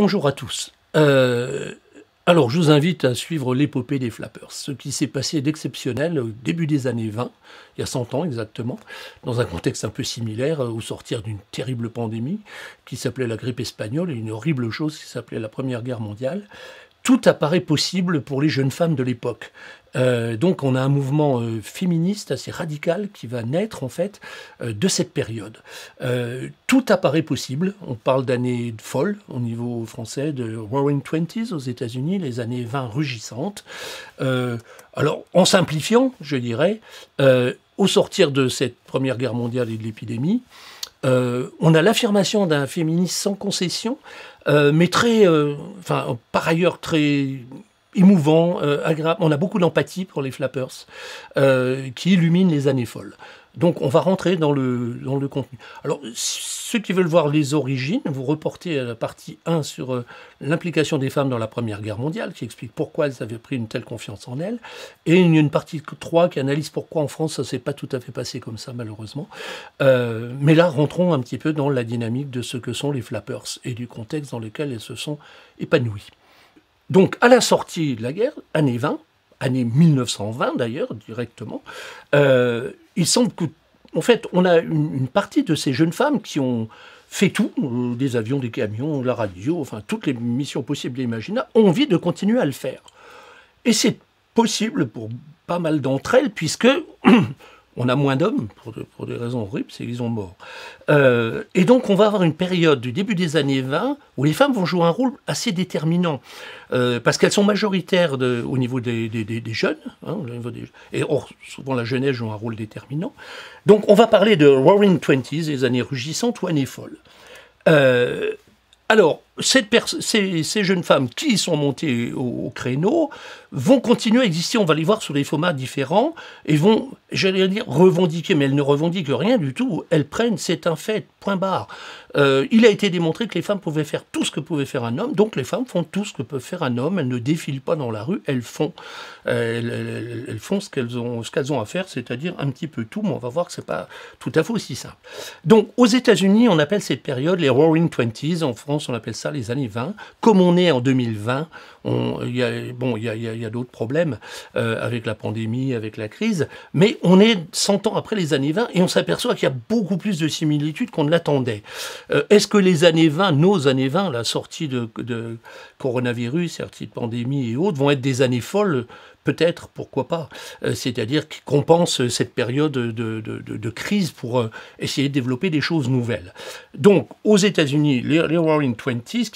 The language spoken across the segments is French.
Bonjour à tous. Alors, je vous invite à suivre l'épopée des flappers. Ce qui s'est passé d'exceptionnel au début des années 20, il y a 100 ans exactement, dans un contexte un peu similaire, au sortir d'une terrible pandémie qui s'appelait la grippe espagnole et une horrible chose qui s'appelait la Première Guerre mondiale. Tout apparaît possible pour les jeunes femmes de l'époque. Donc on a un mouvement féministe assez radical qui va naître en fait de cette période. Tout apparaît possible. On parle d'années folles au niveau français, de Roaring Twenties aux États-Unis, les années 20 rugissantes. Alors en simplifiant, je dirais, au sortir de cette Première Guerre mondiale et de l'épidémie, on a l'affirmation d'un féminisme sans concession, mais très, par ailleurs très émouvant, agréable. On a beaucoup d'empathie pour les flappers, qui illuminent les années folles. Donc on va rentrer dans le contenu. Alors ceux qui veulent voir les origines, vous reportez à la partie 1 sur l'implication des femmes dans la Première Guerre mondiale, qui explique pourquoi elles avaient pris une telle confiance en elles. Et il y a une partie 3 qui analyse pourquoi en France ça ne s'est pas tout à fait passé comme ça malheureusement. Mais là rentrons un petit peu dans la dynamique de ce que sont les flappers et du contexte dans lequel elles se sont épanouies. Donc à la sortie de la guerre, années 20, année 1920 d'ailleurs, directement, il semble que, en fait, on a une partie de ces jeunes femmes qui ont fait tout, des avions, des camions, la radio, enfin toutes les missions possibles et imaginables, ont envie de continuer à le faire. Et c'est possible pour pas mal d'entre elles, puisque on a moins d'hommes, pour des raisons horribles, c'est qu'ils sont morts. Et donc on va avoir une période du début des années 20 où les femmes vont jouer un rôle assez déterminant, parce qu'elles sont majoritaires au niveau des jeunes, hein, et souvent la jeunesse joue un rôle déterminant. Donc on va parler de Roaring Twenties, les années rugissantes ou années folles. Alors, ces jeunes femmes qui sont montées au créneau vont continuer à exister, on va les voir sous des formats différents, et vont, j'allais dire, revendiquer, mais elles ne revendiquent rien du tout, elles prennent, c'est un fait, point barre. Il a été démontré que les femmes pouvaient faire tout ce que pouvait faire un homme, donc les femmes font tout ce que peut faire un homme, elles ne défilent pas dans la rue, elles font ce qu'elles ont à faire, c'est-à-dire un petit peu tout, mais on va voir que c'est pas tout à fait aussi simple. Donc, aux États-Unis, on appelle cette période les Roaring Twenties, en France, on appelle ça les années 20. Comme on est en 2020, il y a d'autres problèmes avec la pandémie, avec la crise, mais on est 100 ans après les années 20 et on s'aperçoit qu'il y a beaucoup plus de similitudes qu'on ne l'attendait. Est-ce que les années 20, nos années 20, la sortie de coronavirus, sortie de pandémie et autres, vont être des années folles ? Peut-être, pourquoi pas. C'est-à-dire qu'ils compensent cette période de crise pour essayer de développer des choses nouvelles. Donc, aux États-Unis, les Roaring Twenties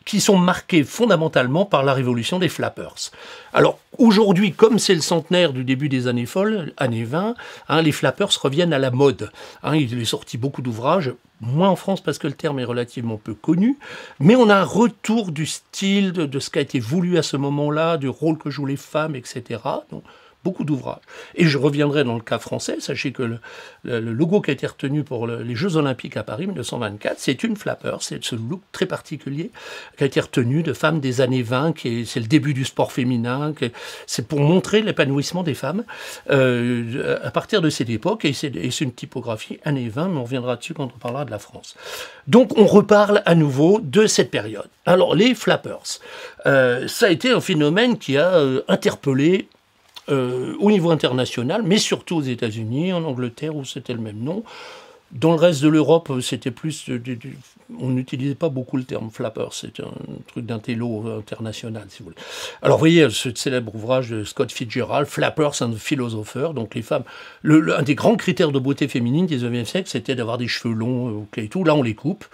qui sont marqués fondamentalement par la révolution des flappers. Alors, aujourd'hui, comme c'est le centenaire du début des années folles, années 20, les flappers reviennent à la mode. Il est sorti beaucoup d'ouvrages, moins en France parce que le terme est relativement peu connu, mais on a un retour du style, de ce qui a été voulu à ce moment-là, du rôle que jouent les femmes, etc. Donc, beaucoup d'ouvrages. Et je reviendrai dans le cas français. Sachez que le logo qui a été retenu pour les Jeux Olympiques à Paris 1924, c'est une flapper, c'est ce look très particulier qui a été retenu de femmes des années 20, c'est le début du sport féminin, c'est pour montrer l'épanouissement des femmes à partir de cette époque, et c'est une typographie années 20, mais on reviendra dessus quand on parlera de la France. Donc on reparle à nouveau de cette période. Alors les flappers, ça a été un phénomène qui a interpellé au niveau international, mais surtout aux États-Unis, en Angleterre où c'était le même nom. Dans le reste de l'Europe, c'était plus... on n'utilisait pas beaucoup le terme flapper, c'était un truc d'intello international, si vous voulez. Alors, vous voyez, ce célèbre ouvrage de Scott Fitzgerald, Flappers and the Philosopher, donc les femmes... un des grands critères de beauté féminine du XIXe siècle, c'était d'avoir des cheveux longs, et tout. Là, on les coupe.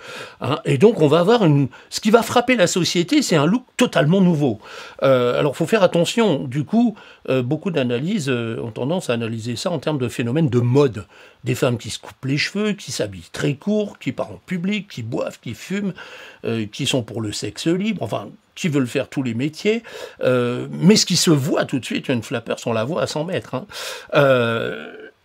Et donc, on va avoir ce qui va frapper la société, c'est un look totalement nouveau. Alors, il faut faire attention. Du coup, beaucoup d'analyses ont tendance à analyser ça en termes de phénomène de mode. Des femmes qui se coupent les cheveux, qui s'habillent très court, qui partent en public, qui boivent, qui fument, qui sont pour le sexe libre, enfin, qui veulent faire tous les métiers. Mais ce qui se voit tout de suite, une flapper, on la voit à 100 mètres.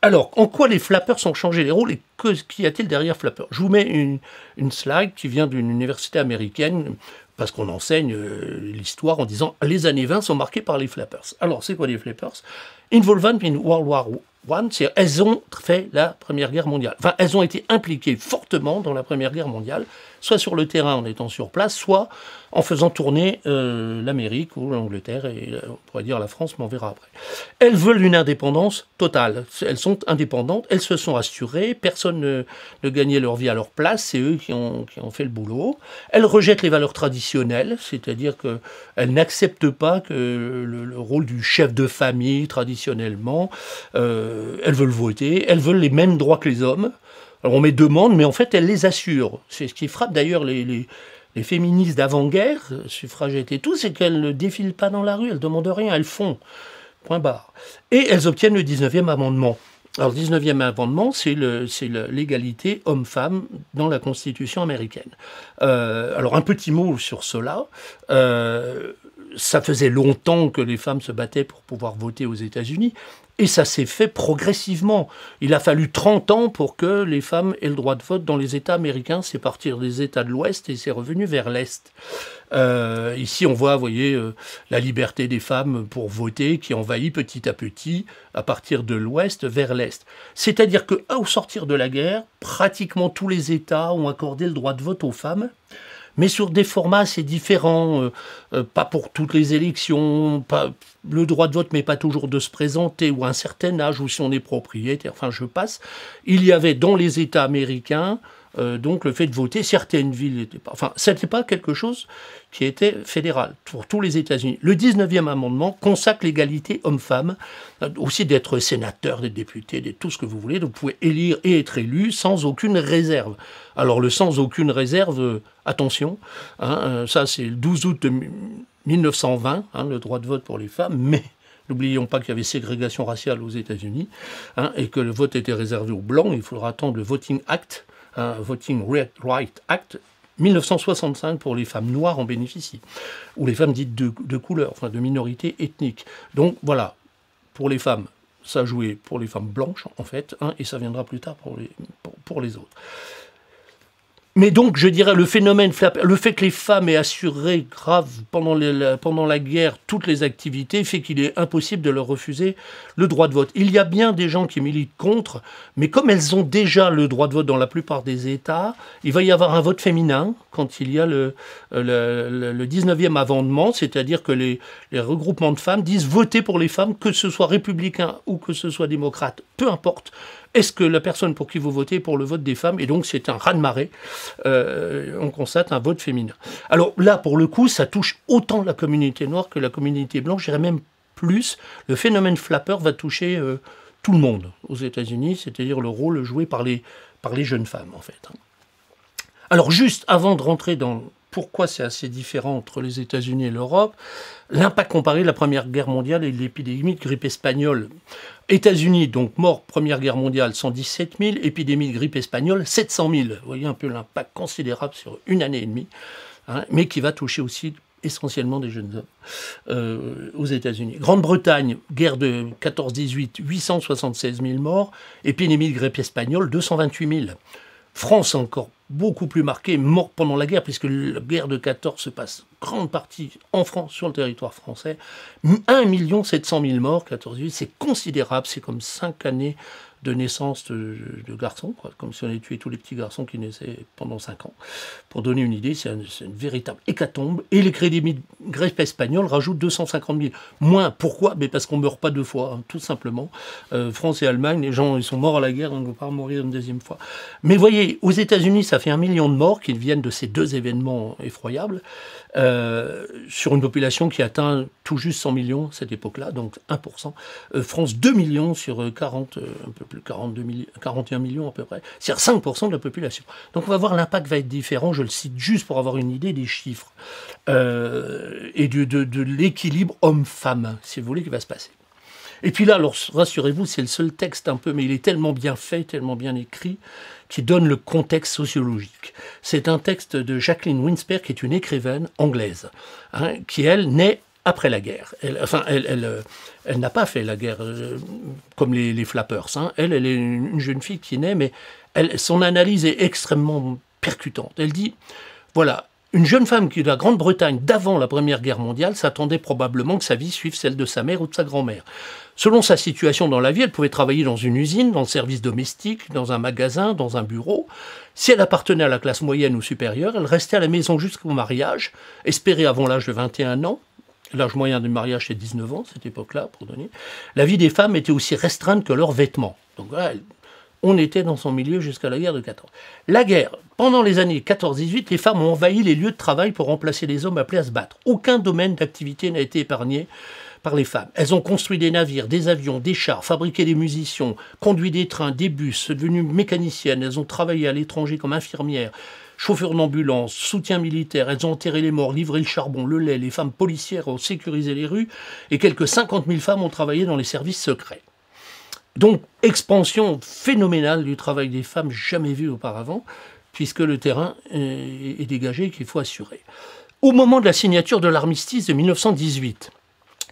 Alors, en quoi les flappers ont changé les rôles et qu'y a-t-il derrière flapper? Je vous mets une slide qui vient d'une université américaine, parce qu'on enseigne l'histoire en disant les années 20 sont marquées par les flappers. Alors, c'est quoi les flappers? Involvement in World War I, c'est elles ont fait la Première Guerre mondiale. Enfin, elles ont été impliquées fortement dans la Première Guerre mondiale. soit sur le terrain en étant sur place, soit en faisant tourner l'Amérique ou l'Angleterre, et on pourrait dire la France, mais on verra après. Elles veulent une indépendance totale. Elles sont indépendantes, elles se sont assurées, personne ne gagnait leur vie à leur place, c'est eux qui ont fait le boulot. Elles rejettent les valeurs traditionnelles, c'est-à-dire qu'elles n'acceptent pas que le rôle du chef de famille, traditionnellement, elles veulent voter, elles veulent les mêmes droits que les hommes. Alors on met demande, mais en fait, elles les assurent. C'est ce qui frappe d'ailleurs les féministes d'avant-guerre, suffragettes et tout, c'est qu'elles ne défilent pas dans la rue, elles ne demandent rien, elles font. Point barre. Et elles obtiennent le 19e amendement. Alors, le 19e amendement, c'est l'égalité homme-femme dans la Constitution américaine. Alors, un petit mot sur cela. Ça faisait longtemps que les femmes se battaient pour pouvoir voter aux États-Unis. Et ça s'est fait progressivement. Il a fallu 30 ans pour que les femmes aient le droit de vote dans les États américains. C'est partir des États de l'Ouest et c'est revenu vers l'Est. Ici, on voit, vous voyez, la liberté des femmes pour voter qui envahit petit à petit, à partir de l'Ouest vers l'Est. C'est-à-dire qu'au sortir de la guerre, pratiquement tous les États ont accordé le droit de vote aux femmes, mais sur des formats assez différents, pas pour toutes les élections, le droit de vote, mais pas toujours de se présenter, ou à un certain âge, ou si on est propriétaire, enfin je passe. Il y avait dans les États américains, donc le fait de voter, certaines villes n'étaient pas... Enfin, ce n'était pas quelque chose qui était fédéral pour tous les États-Unis. Le 19e amendement consacre l'égalité homme-femme, aussi d'être sénateur, d'être député, d'être tout ce que vous voulez, donc vous pouvez élire et être élu sans aucune réserve. Alors le sans aucune réserve, attention, hein, ça c'est le 12 août 1920, hein, le droit de vote pour les femmes, mais n'oublions pas qu'il y avait ségrégation raciale aux États-Unis, hein, et que le vote était réservé aux Blancs. Il faudra attendre le Voting Act, Voting Right Act, 1965 pour les femmes noires en bénéficient, ou les femmes dites de couleur, enfin de minorité ethnique. Donc voilà, pour les femmes, ça jouait pour les femmes blanches en fait, hein, et ça viendra plus tard pour les autres. Mais donc, je dirais, le phénomène, le fait que les femmes aient assuré grave pendant la guerre toutes les activités fait qu'il est impossible de leur refuser le droit de vote. Il y a bien des gens qui militent contre, mais comme elles ont déjà le droit de vote dans la plupart des États, il va y avoir un vote féminin quand il y a le 19e amendement, c'est-à-dire que les regroupements de femmes disent voter pour les femmes, que ce soit républicain ou que ce soit démocrate, peu importe. Est-ce que la personne pour qui vous votez est pour le vote des femmes? Et donc c'est un raz-de-marée. On constate un vote féminin. Alors là, pour le coup, ça touche autant la communauté noire que la communauté blanche. Je dirais même plus, le phénomène flapper va toucher tout le monde aux États-Unis, c'est-à-dire le rôle joué par les jeunes femmes, en fait. Alors juste avant de rentrer dans pourquoi c'est assez différent entre les États-Unis et l'Europe, l'impact comparé de la Première Guerre mondiale et de l'épidémie de grippe espagnole. États-Unis, donc mort Première Guerre mondiale, 117 000, épidémie de grippe espagnole, 700 000. Vous voyez un peu l'impact considérable sur une année et demie, hein, mais qui va toucher aussi essentiellement des jeunes hommes aux États-Unis. Grande-Bretagne, guerre de 14-18, 876 000 morts, épidémie de grippe espagnole, 228 000. France encore beaucoup plus marquée, morte pendant la guerre, puisque la guerre de 14 se passe grande partie en France, sur le territoire français. 1 700 000 morts, 14-18, c'est considérable, c'est comme 5 années de naissance de garçons, quoi, comme si on avait tué tous les petits garçons qui naissaient pendant 5 ans. Pour donner une idée, c'est une véritable hécatombe. Et les crédits de grippe espagnole rajoutent 250 000. Moins, pourquoi? Mais parce qu'on ne meurt pas deux fois, hein, tout simplement. France et Allemagne, les gens ils sont morts à la guerre, on ne veut pas mourir une deuxième fois. Mais voyez, aux États-Unis, ça fait 1 million de morts qui viennent de ces deux événements effroyables, sur une population qui atteint tout juste 100 millions à cette époque-là, donc 1%. France, 2 millions sur 40, un peu plus 41 millions à peu près, c'est-à-dire 5% de la population. Donc on va voir, l'impact va être différent, je le cite juste pour avoir une idée des chiffres, et de l'équilibre homme-femme, si vous voulez, qui va se passer. Et puis là, alors rassurez-vous, c'est le seul texte un peu, mais il est tellement bien fait, tellement bien écrit, qui donne le contexte sociologique. C'est un texte de Jacqueline Winspear, qui est une écrivaine anglaise, hein, qui, elle, naît après la guerre. Elle n'a pas fait la guerre comme les flappers. Hein. Elle est une jeune fille qui naît, mais son analyse est extrêmement percutante. Elle dit, voilà, Une jeune femme qui est de la Grande-Bretagne d'avant la Première Guerre mondiale s'attendait probablement que sa vie suive celle de sa mère ou de sa grand-mère. Selon sa situation dans la vie, elle pouvait travailler dans une usine, dans le service domestique, dans un magasin, dans un bureau. Si elle appartenait à la classe moyenne ou supérieure, elle restait à la maison jusqu'au mariage, espérée avant l'âge de 21 ans. L'âge moyen du mariage, c'est 19 ans, cette époque-là, pour donner. La vie des femmes était aussi restreinte que leurs vêtements. Donc voilà, on était dans son milieu jusqu'à la guerre de 14. La guerre, pendant les années 14-18, les femmes ont envahi les lieux de travail pour remplacer les hommes appelés à se battre. Aucun domaine d'activité n'a été épargné par les femmes. Elles ont construit des navires, des avions, des chars, fabriqué des munitions, conduit des trains, des bus, devenues mécaniciennes. Elles ont travaillé à l'étranger comme infirmières, chauffeurs d'ambulance, soutien militaire. Elles ont enterré les morts, livré le charbon, le lait. Les femmes policières ont sécurisé les rues et quelques 50 000 femmes ont travaillé dans les services secrets. Donc, expansion phénoménale du travail des femmes jamais vue auparavant, puisque le terrain est dégagé et qu'il faut assurer. Au moment de la signature de l'armistice de 1918,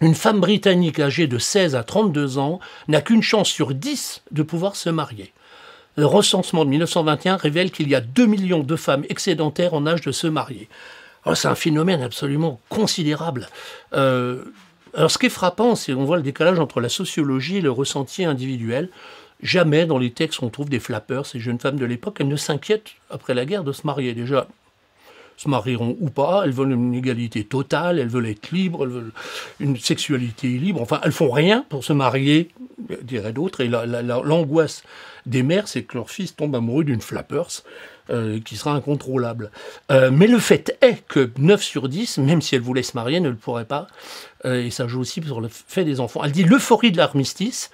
une femme britannique âgée de 16 à 32 ans n'a qu'une chance sur 10 de pouvoir se marier. Le recensement de 1921 révèle qu'il y a 2 millions de femmes excédentaires en âge de se marier. Alors, c'est un phénomène absolument considérable. Alors, ce qui est frappant, c'est qu'on voit le décalage entre la sociologie et le ressenti individuel. Jamais dans les textes on trouve des flappeurs, ces jeunes femmes de l'époque, elles ne s'inquiètent après la guerre de se marier. Déjà, se marieront ou pas, elles veulent une égalité totale, elles veulent être libres, elles veulent une sexualité libre. Enfin, elles font rien pour se marier, diraient d'autres. Et l'angoisse des mères, c'est que leur fils tombe amoureux d'une flappers qui sera incontrôlable. Mais le fait est que 9 sur 10, même si elles voulaient se marier, ne le pourraient pas. Et ça joue aussi sur le fait des enfants. Elle dit l'euphorie de l'armistice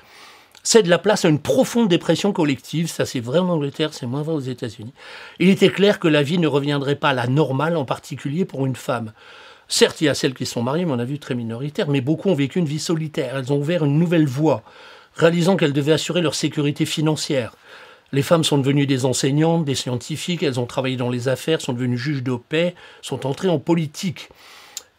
cède la place à une profonde dépression collective. Ça, c'est vrai en Angleterre, c'est moins vrai aux États-Unis. Il était clair que la vie ne reviendrait pas à la normale, en particulier pour une femme. Certes, il y a celles qui sont mariées, mais on a vu très minoritaires, mais beaucoup ont vécu une vie solitaire. Elles ont ouvert une nouvelle voie, réalisant qu'elles devaient assurer leur sécurité financière. Les femmes sont devenues des enseignantes, des scientifiques, elles ont travaillé dans les affaires, sont devenues juges de paix, sont entrées en politique.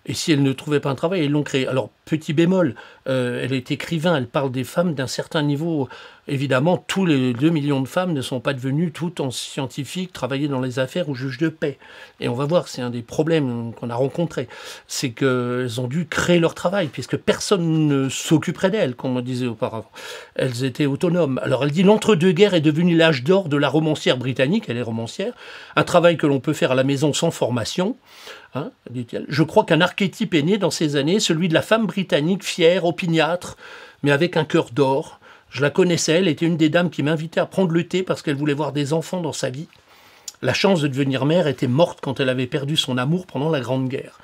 Et si elle ne trouvait pas un travail, elles l'ont créé. Alors, petit bémol, elle est écrivain, elle parle des femmes d'un certain niveau. Évidemment, tous les 2 millions de femmes ne sont pas devenues toutes en scientifique, travailler dans les affaires ou juges de paix. Et on va voir, c'est un des problèmes qu'on a rencontrés. C'est qu'elles ont dû créer leur travail, puisque personne ne s'occuperait d'elles, comme on disait auparavant. Elles étaient autonomes. Alors, elle dit, l'entre-deux-guerres est devenu l'âge d'or de la romancière britannique, elle est romancière, un travail que l'on peut faire à la maison sans formation. Hein, dit-elle. Je crois qu'un archétype est né dans ces années, celui de la femme britannique fière, opiniâtre, mais avec un cœur d'or. Je la connaissais, elle était une des dames qui m'invitait à prendre le thé parce qu'elle voulait voir des enfants dans sa vie. La chance de devenir mère était morte quand elle avait perdu son amour pendant la Grande Guerre.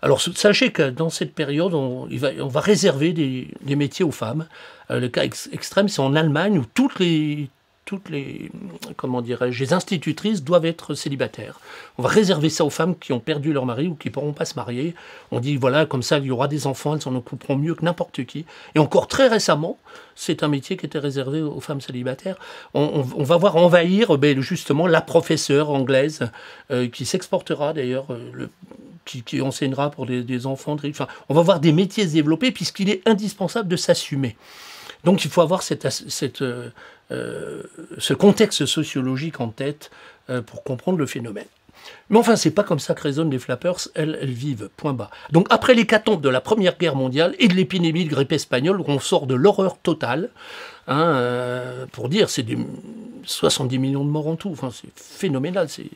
Alors sachez que dans cette période, on va réserver des métiers aux femmes. Le cas extrême, c'est en Allemagne où toutes les comment dirais-je, les institutrices doivent être célibataires. On va réserver ça aux femmes qui ont perdu leur mari ou qui ne pourront pas se marier. On dit, voilà, comme ça, il y aura des enfants, elles s'en occuperont mieux que n'importe qui. Et encore très récemment, c'est un métier qui était réservé aux femmes célibataires. On va voir envahir justement la professeure anglaise qui s'exportera d'ailleurs, qui enseignera pour des enfants. Enfin, on va voir des métiers se développer puisqu'il est indispensable de s'assumer. Donc il faut avoir ce contexte sociologique en tête pour comprendre le phénomène. Mais enfin, c'est pas comme ça que résonnent les flappers, elles vivent, point bas. Donc après l'hécatombe de la Première Guerre mondiale et de l'épidémie de grippe espagnole, on sort de l'horreur totale, pour dire, c'est 70 millions de morts en tout, enfin, c'est phénoménal, c'est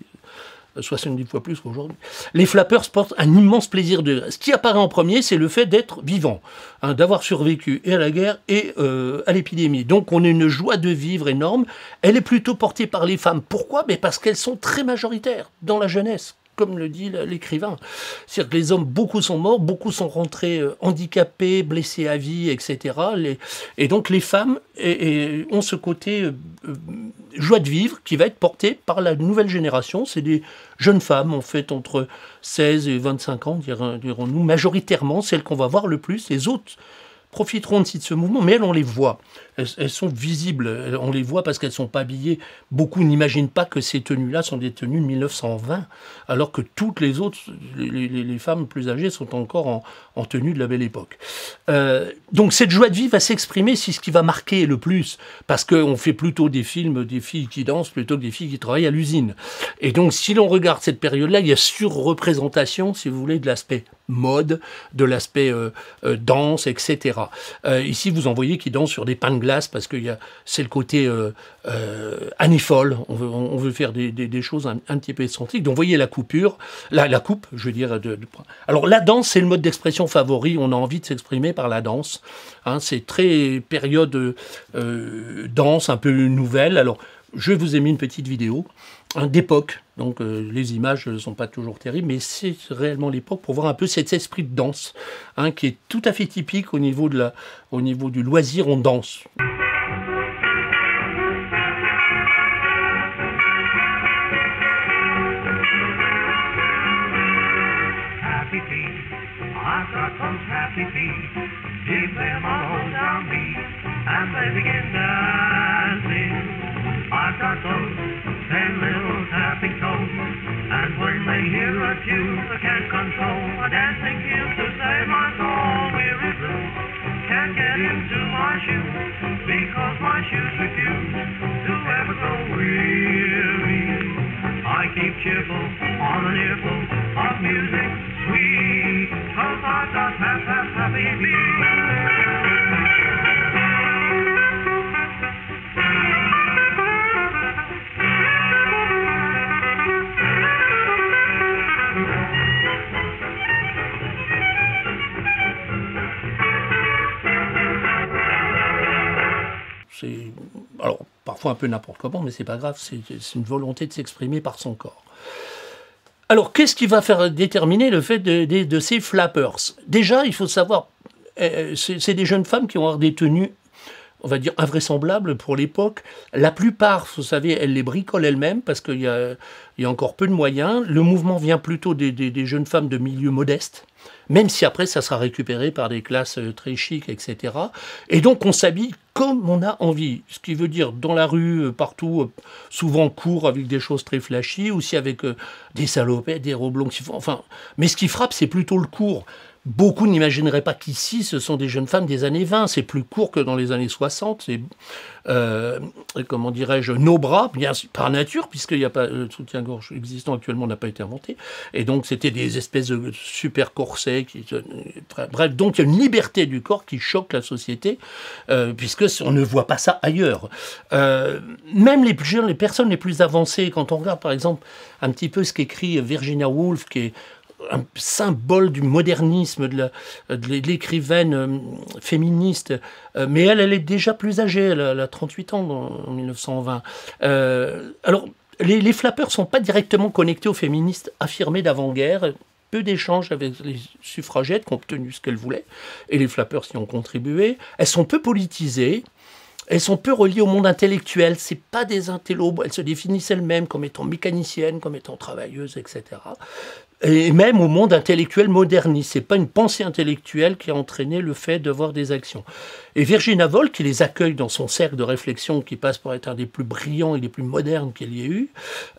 70 fois plus qu'aujourd'hui. Les flappers portent un immense plaisir de... Ce qui apparaît en premier, c'est le fait d'être vivant, d'avoir survécu et à la guerre et à l'épidémie. Donc on a une joie de vivre énorme. Elle est plutôt portée par les femmes. Pourquoi? Parce qu'elles sont très majoritaires dans la jeunesse, comme le dit l'écrivain. C'est-à-dire que les hommes, beaucoup sont morts, beaucoup sont rentrés handicapés, blessés à vie, etc. Et donc les femmes ont ce côté joie de vivre qui va être porté par la nouvelle génération. C'est des jeunes femmes, en fait, entre 16 et 25 ans, dirons-nous, majoritairement, celles qu'on va voir le plus. Les autres profiteront aussi de ce mouvement, mais elles, on les voit. Elles sont visibles, on les voit parce qu'elles ne sont pas habillées. Beaucoup n'imaginent pas que ces tenues-là sont des tenues de 1920, alors que toutes les autres, les femmes plus âgées, sont encore en tenue de la Belle Époque. Donc cette joie de vivre va s'exprimer, c'est ce qui va marquer le plus, parce qu'on fait plutôt des films des filles qui dansent plutôt que des filles qui travaillent à l'usine. Et donc si l'on regarde cette période-là, il y a surreprésentation, si vous voulez, de l'aspect mode, de l'aspect danse, etc. Ici, vous en voyez qui dansent sur des pains de glace, parce que c'est le côté année folle, on veut faire des choses un petit peu excentriques. Donc vous voyez la coupure, la coupe, je veux dire. Alors la danse, c'est le mode d'expression favori, on a envie de s'exprimer par la danse. Hein, c'est très période danse, un peu nouvelle. Alors je vous ai mis une petite vidéo d'époque, donc les images ne sont pas toujours terribles, mais c'est réellement l'époque pour voir un peu cet esprit de danse, hein, qui est tout à fait typique au niveau du loisir, on danse. Happy feet, I've got those happy feet, deep them all down me, and they begin dancing. I've got those 10 little tapping toes, and when they hear a tune they can't control, a dancing feels to save my soul. Weary blues can't get into my shoes, because my shoes refuse to ever go weary. I keep cheerful on an earful of music sweet, 'cause I've got happy feet. C'est, alors, parfois un peu n'importe comment, mais c'est pas grave, c'est une volonté de s'exprimer par son corps. Alors, qu'est-ce qui va faire déterminer le fait de ces flappers? Déjà, il faut savoir, c'est des jeunes femmes qui vont avoir des tenues, on va dire, invraisemblables pour l'époque. La plupart, vous savez, elles les bricolent elles-mêmes parce qu'il y a encore peu de moyens. Le mouvement vient plutôt des jeunes femmes de milieux modestes, même si après ça sera récupéré par des classes très chics, etc. Et donc on s'habille comme on a envie, ce qui veut dire dans la rue, partout, souvent court avec des choses très flashy, aussi avec des salopettes, des robes longues, enfin, mais ce qui frappe, c'est plutôt le court. Beaucoup n'imagineraient pas qu'ici, ce sont des jeunes femmes des années 20. C'est plus court que dans les années 60. C'est, comment dirais-je, nos bras, bien par nature, puisqu'il n'y a pas le soutien-gorge existant actuellement n'a pas été inventé. Et donc, c'était des espèces de super corsets. Bref, donc il y a une liberté du corps qui choque la société, puisque on ne voit pas ça ailleurs. Même les personnes les plus avancées, quand on regarde, par exemple, un petit peu ce qu'écrit Virginia Woolf, qui est un symbole du modernisme, de l'écrivaine féministe, mais elle est déjà plus âgée, elle a 38 ans en 1920. Alors, les flappeurs ne sont pas directement connectés aux féministes affirmées d'avant-guerre, peu d'échanges avec les suffragettes qui ont obtenu ce qu'elles voulaient, et les flappeurs y ont contribué. Elles sont peu politisées, elles sont peu reliées au monde intellectuel, c'est pas des intellos, elles se définissent elles-mêmes comme étant mécaniciennes, comme étant travailleuses, etc. Et même au monde intellectuel moderniste. C'est pas une pensée intellectuelle qui a entraîné le fait d'avoir des actions. Et Virginia Woolf, qui les accueille dans son cercle de réflexion, qui passe pour être un des plus brillants et des plus modernes qu'il y ait eu,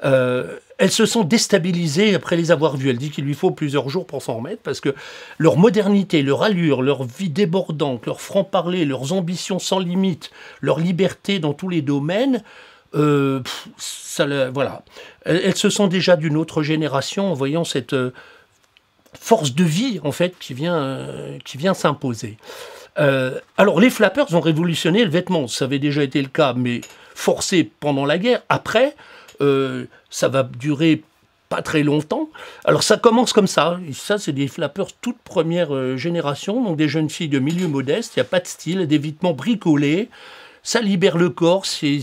elles se sont déstabilisées après les avoir vues. Elle dit qu'il lui faut plusieurs jours pour s'en remettre, parce que leur modernité, leur allure, leur vie débordante, leur franc-parler, leurs ambitions sans limite, leur liberté dans tous les domaines, voilà. Elles se sont déjà d'une autre génération en voyant cette force de vie en fait qui vient s'imposer. Alors les flappers ont révolutionné le vêtement, ça avait déjà été le cas, mais forcé pendant la guerre. Après, ça va durer pas très longtemps. Alors ça commence comme ça. Et ça, c'est des flappers toute première génération, donc des jeunes filles de milieu modeste. Il n'y a pas de style, des vêtements bricolés. Ça libère le corps, c'est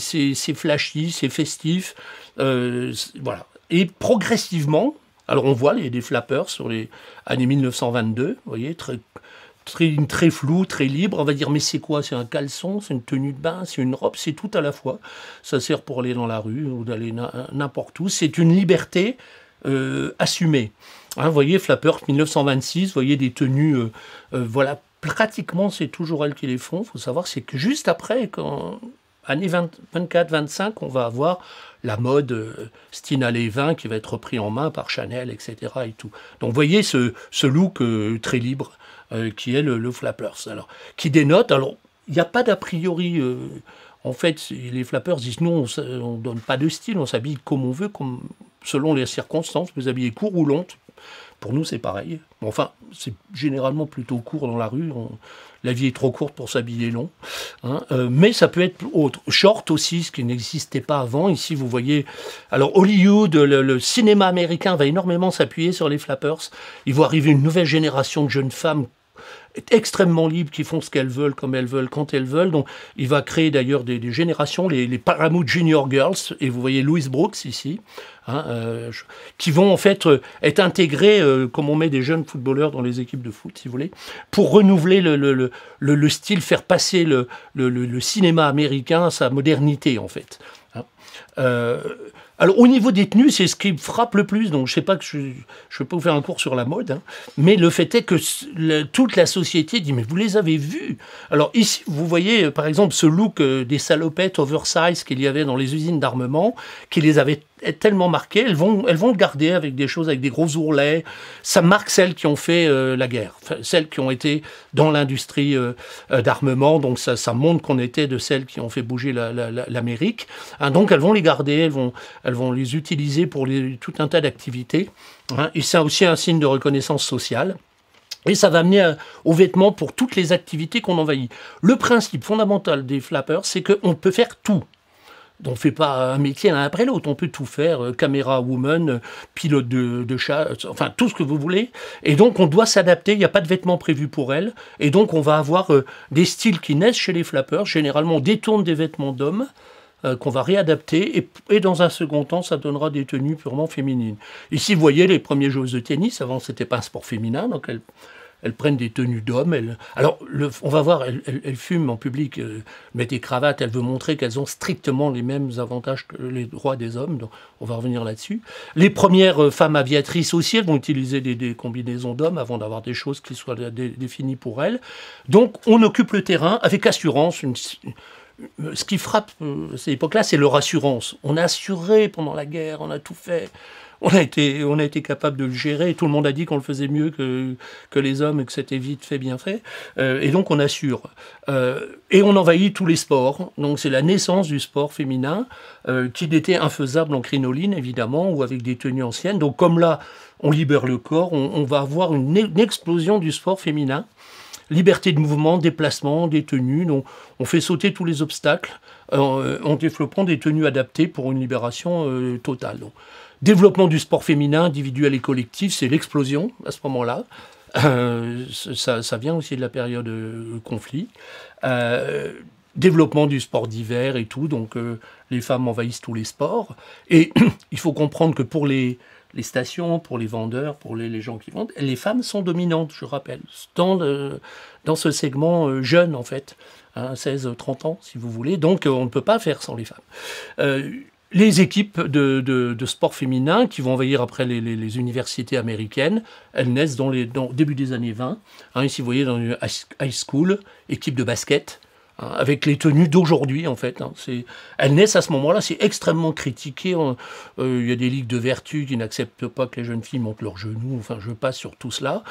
flashy, c'est festif, voilà. Et progressivement, alors on voit des flappers sur les années 1922, vous voyez, très flou, très libre. On va dire, mais c'est quoi? C'est un caleçon, c'est une tenue de bain, c'est une robe, c'est tout à la fois. Ça sert pour aller dans la rue ou d'aller n'importe où. C'est une liberté assumée. Hein, vous voyez, flappers 1926, vous voyez des tenues, voilà, pratiquement, c'est toujours elles qui les font. Il faut savoir, c'est que juste après, années 24-25, on va avoir la mode Stina Levin qui va être repris en main par Chanel, etc. Et tout. Donc vous voyez ce look très libre qui est le Flappers. Alors, qui dénote, alors il n'y a pas d'a priori... en fait, les flappers disent non, on ne donne pas de style, on s'habille comme on veut, selon les circonstances. Vous habillez court ou long, pour nous c'est pareil. Enfin, c'est généralement plutôt court dans la rue. La vie est trop courte pour s'habiller long. Hein. Mais ça peut être autre. Short aussi, ce qui n'existait pas avant. Ici, vous voyez... Alors, Hollywood, le cinéma américain va énormément s'appuyer sur les flappers. Il va arriver une nouvelle génération de jeunes femmes extrêmement libres, qui font ce qu'elles veulent, comme elles veulent, quand elles veulent. Donc, il va créer d'ailleurs des générations, les Paramount Junior Girls, et vous voyez Louise Brooks ici, hein, qui vont en fait être intégrés, comme on met des jeunes footballeurs dans les équipes de foot, si vous voulez, pour renouveler le style, faire passer le cinéma américain à sa modernité, en fait. Hein. Alors, au niveau des tenues, c'est ce qui frappe le plus. Donc, je sais pas que je vais pas vous faire un cours sur la mode, hein, mais le fait est que toute la société dit, mais vous les avez vus. Alors, ici, vous voyez, par exemple, ce look des salopettes oversize qu'il y avait dans les usines d'armement, qui les avait tellement marquées, elles vont le garder avec des choses, avec des gros ourlets. Ça marque celles qui ont fait la guerre, celles qui ont été dans l'industrie d'armement. Donc, ça montre qu'on était de celles qui ont fait bouger l'Amérique. Hein, donc, elles vont les garder, elles vont les utiliser pour tout un tas d'activités. Hein, et c'est aussi un signe de reconnaissance sociale. Et ça va amener aux vêtements pour toutes les activités qu'on envahit. Le principe fondamental des flappers, c'est qu'on peut faire tout. On ne fait pas un métier l'un après l'autre, on peut tout faire, caméra woman, pilote de chat, enfin tout ce que vous voulez. Et donc on doit s'adapter, il n'y a pas de vêtements prévus pour elle. Et donc on va avoir des styles qui naissent chez les flappers. Généralement on détourne des vêtements d'hommes qu'on va réadapter. Et dans un second temps, ça donnera des tenues purement féminines. Ici vous voyez les premières joueuses de tennis, avant c'était pas un sport féminin, donc elles prennent des tenues d'hommes. Alors, on va voir, elles fument en public, mettent des cravates. Elles veulent montrer qu'elles ont strictement les mêmes avantages que les droits des hommes. Donc, on va revenir là-dessus. Les premières femmes aviatrices aussi, elles vont utiliser des combinaisons d'hommes avant d'avoir des choses qui soient définies pour elles. Donc, on occupe le terrain avec assurance. Ce qui frappe à cette époque-là, c'est leur assurance. On a assuré pendant la guerre, on a tout fait. On a été capable de le gérer. Tout le monde a dit qu'on le faisait mieux que les hommes et que c'était vite fait, bien fait. Et donc on assure. Et on envahit tous les sports. Donc c'est la naissance du sport féminin qui n'était infaisable en crinoline, évidemment, ou avec des tenues anciennes. Donc comme là, on libère le corps, on va avoir une explosion du sport féminin. Liberté de mouvement, déplacement, des tenues. Donc on fait sauter tous les obstacles en développant des tenues adaptées pour une libération totale. Donc, développement du sport féminin, individuel et collectif, c'est l'explosion à ce moment-là. Ça vient aussi de la période conflit. Développement du sport d'hiver et tout, donc les femmes envahissent tous les sports. Et il faut comprendre que pour les stations, pour les vendeurs, pour les gens qui vendent, les femmes sont dominantes, je rappelle, dans ce segment jeune en fait, hein, 16-30 ans si vous voulez, donc on ne peut pas faire sans les femmes. Les équipes de sport féminin qui vont envahir après les universités américaines, elles naissent dans début des années 20. Hein, ici, vous voyez, dans une high school, équipe de basket, hein, avec les tenues d'aujourd'hui, en fait. Hein, elles naissent à ce moment-là, c'est extrêmement critiqué. Il y a des ligues de vertu qui n'acceptent pas que les jeunes filles montent leurs genoux. Enfin, je passe sur tout cela.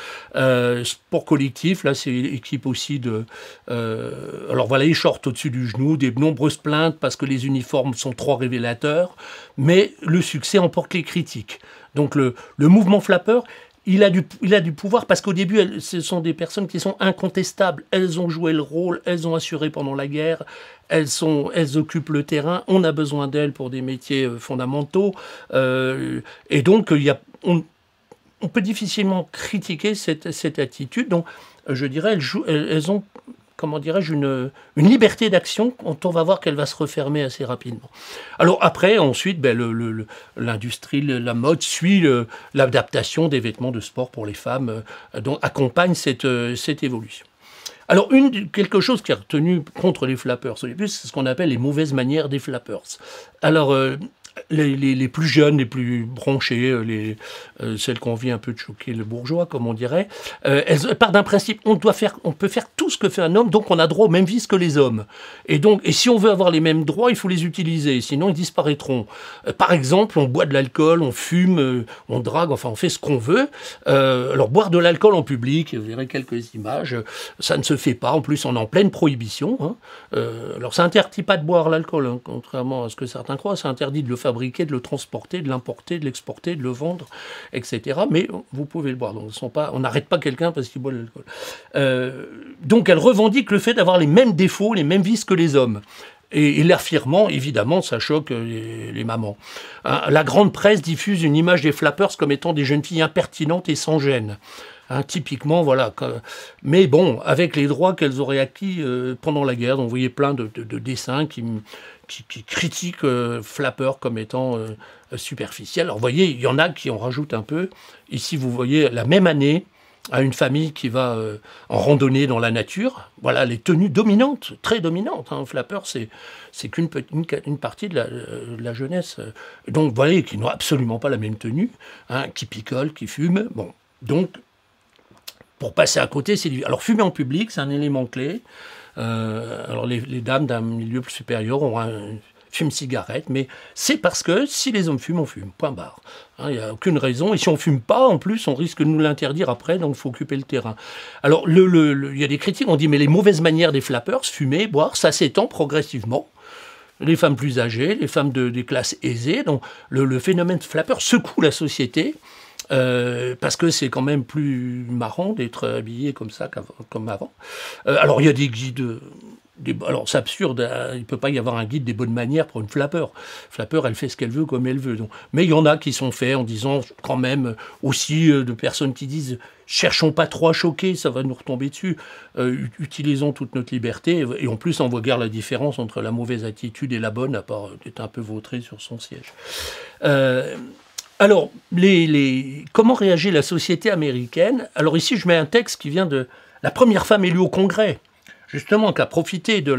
Sport collectif, là, c'est équipe aussi de... alors voilà, les shorts au-dessus du genou, des nombreuses plaintes parce que les uniformes sont trop révélateurs, mais le succès emporte les critiques. Donc le mouvement flapper, il a du pouvoir parce qu'au début, ce sont des personnes qui sont incontestables. Elles ont joué le rôle, elles ont assuré pendant la guerre, elles occupent le terrain, on a besoin d'elles pour des métiers fondamentaux. Et donc, on peut difficilement critiquer cette attitude. Donc, je dirais, elles ont, comment dirais-je, une liberté d'action quand on va voir qu'elle va se refermer assez rapidement. Alors après, ensuite, l'industrie, la mode suit l'adaptation des vêtements de sport pour les femmes, donc accompagne cette évolution. Alors, quelque chose qui est retenu contre les flappers au début, c'est ce qu'on appelle les mauvaises manières des flappers. Alors, Les plus jeunes, les plus bronchées, celles qui ont envie un peu de choquer le bourgeois, comme on dirait, elles partent d'un principe, on peut faire tout ce que fait un homme, donc on a droit aux mêmes vices que les hommes. Et si on veut avoir les mêmes droits, il faut les utiliser, sinon ils disparaîtront. Par exemple, on boit de l'alcool, on fume, on drague, enfin on fait ce qu'on veut. Alors boire de l'alcool en public, vous verrez quelques images, ça ne se fait pas, en plus on est en pleine prohibition. Hein. Alors ça n'interdit pas de boire l'alcool, hein, contrairement à ce que certains croient, ça interdit de le fabriquer, de le transporter, de l'importer, de l'exporter, de le vendre, etc. Mais vous pouvez le boire. Donc, on n'arrête pas quelqu'un parce qu'il boit de l'alcool. Donc elle revendique le fait d'avoir les mêmes défauts, les mêmes vices que les hommes. Et l'affirmant, évidemment, ça choque les mamans. Hein, la grande presse diffuse une image des flappers comme étant des jeunes filles impertinentes et sans gêne. Hein, typiquement, voilà. Mais bon, avec les droits qu'elles auraient acquis pendant la guerre, donc vous voyez plein de dessins qui critiquent Flapper comme étant superficiel. Alors vous voyez, il y en a qui en rajoutent un peu. Ici, vous voyez, la même année, à une famille qui va en randonnée dans la nature. Voilà les tenues dominantes, très dominantes. Hein. Flapper, c'est qu'une partie de la jeunesse. Donc vous voyez, qui n'ont absolument pas la même tenue, hein, qui picolent, qui fument. Bon, donc, pour passer à côté, alors fumer en public, c'est un élément clé. Alors les dames d'un milieu plus supérieur ont un fume-cigarette, mais c'est parce que si les hommes fument, on fume, point barre. Il n'y a aucune raison, et si on ne fume pas, en plus, on risque de nous l'interdire après, donc il faut occuper le terrain. Alors il y a des critiques, on dit, mais les mauvaises manières des flappers, fumer, boire, ça s'étend progressivement. Les femmes plus âgées, les femmes des classes aisées, donc le phénomène flapper secoue la société, parce que c'est quand même plus marrant d'être habillé comme ça comme avant. Alors il y a des guides, alors c'est absurde, il ne peut pas y avoir un guide des bonnes manières pour une flapper. Flapper, elle fait ce qu'elle veut comme elle veut. Donc. Mais il y en a qui sont faits en disant quand même aussi de personnes qui disent cherchons pas trop à choquer, ça va nous retomber dessus, utilisons toute notre liberté, et en plus on voit guère la différence entre la mauvaise attitude et la bonne, à part d'être un peu vautré sur son siège. Alors, comment réagit la société américaine? Alors ici, je mets un texte qui vient de la première femme élue au Congrès, justement, qui a profité du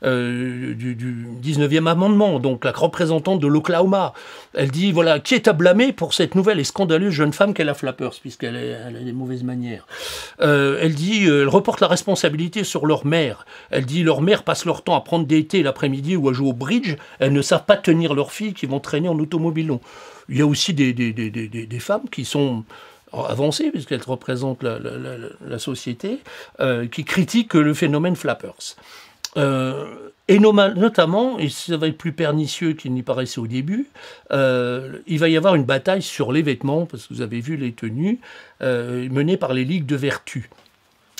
19e amendement, donc la représentante de l'Oklahoma. Elle dit, voilà, qui est à blâmer pour cette nouvelle et scandaleuse jeune femme qu'est la Flappers, puisqu'elle a des mauvaises manières. Elle dit, elle reporte la responsabilité sur leur mère. Elle dit, leurs mères passent leur temps à prendre des thés l'après-midi ou à jouer au bridge, elles ne savent pas tenir leurs filles qui vont traîner en automobile. Il y a aussi des femmes qui sont avancées, puisqu'elles représentent la société, qui critiquent le phénomène flappers. Et notamment, et ça va être plus pernicieux qu'il n'y paraissait au début, il va y avoir une bataille sur les vêtements, parce que vous avez vu les tenues, menées par les ligues de vertu.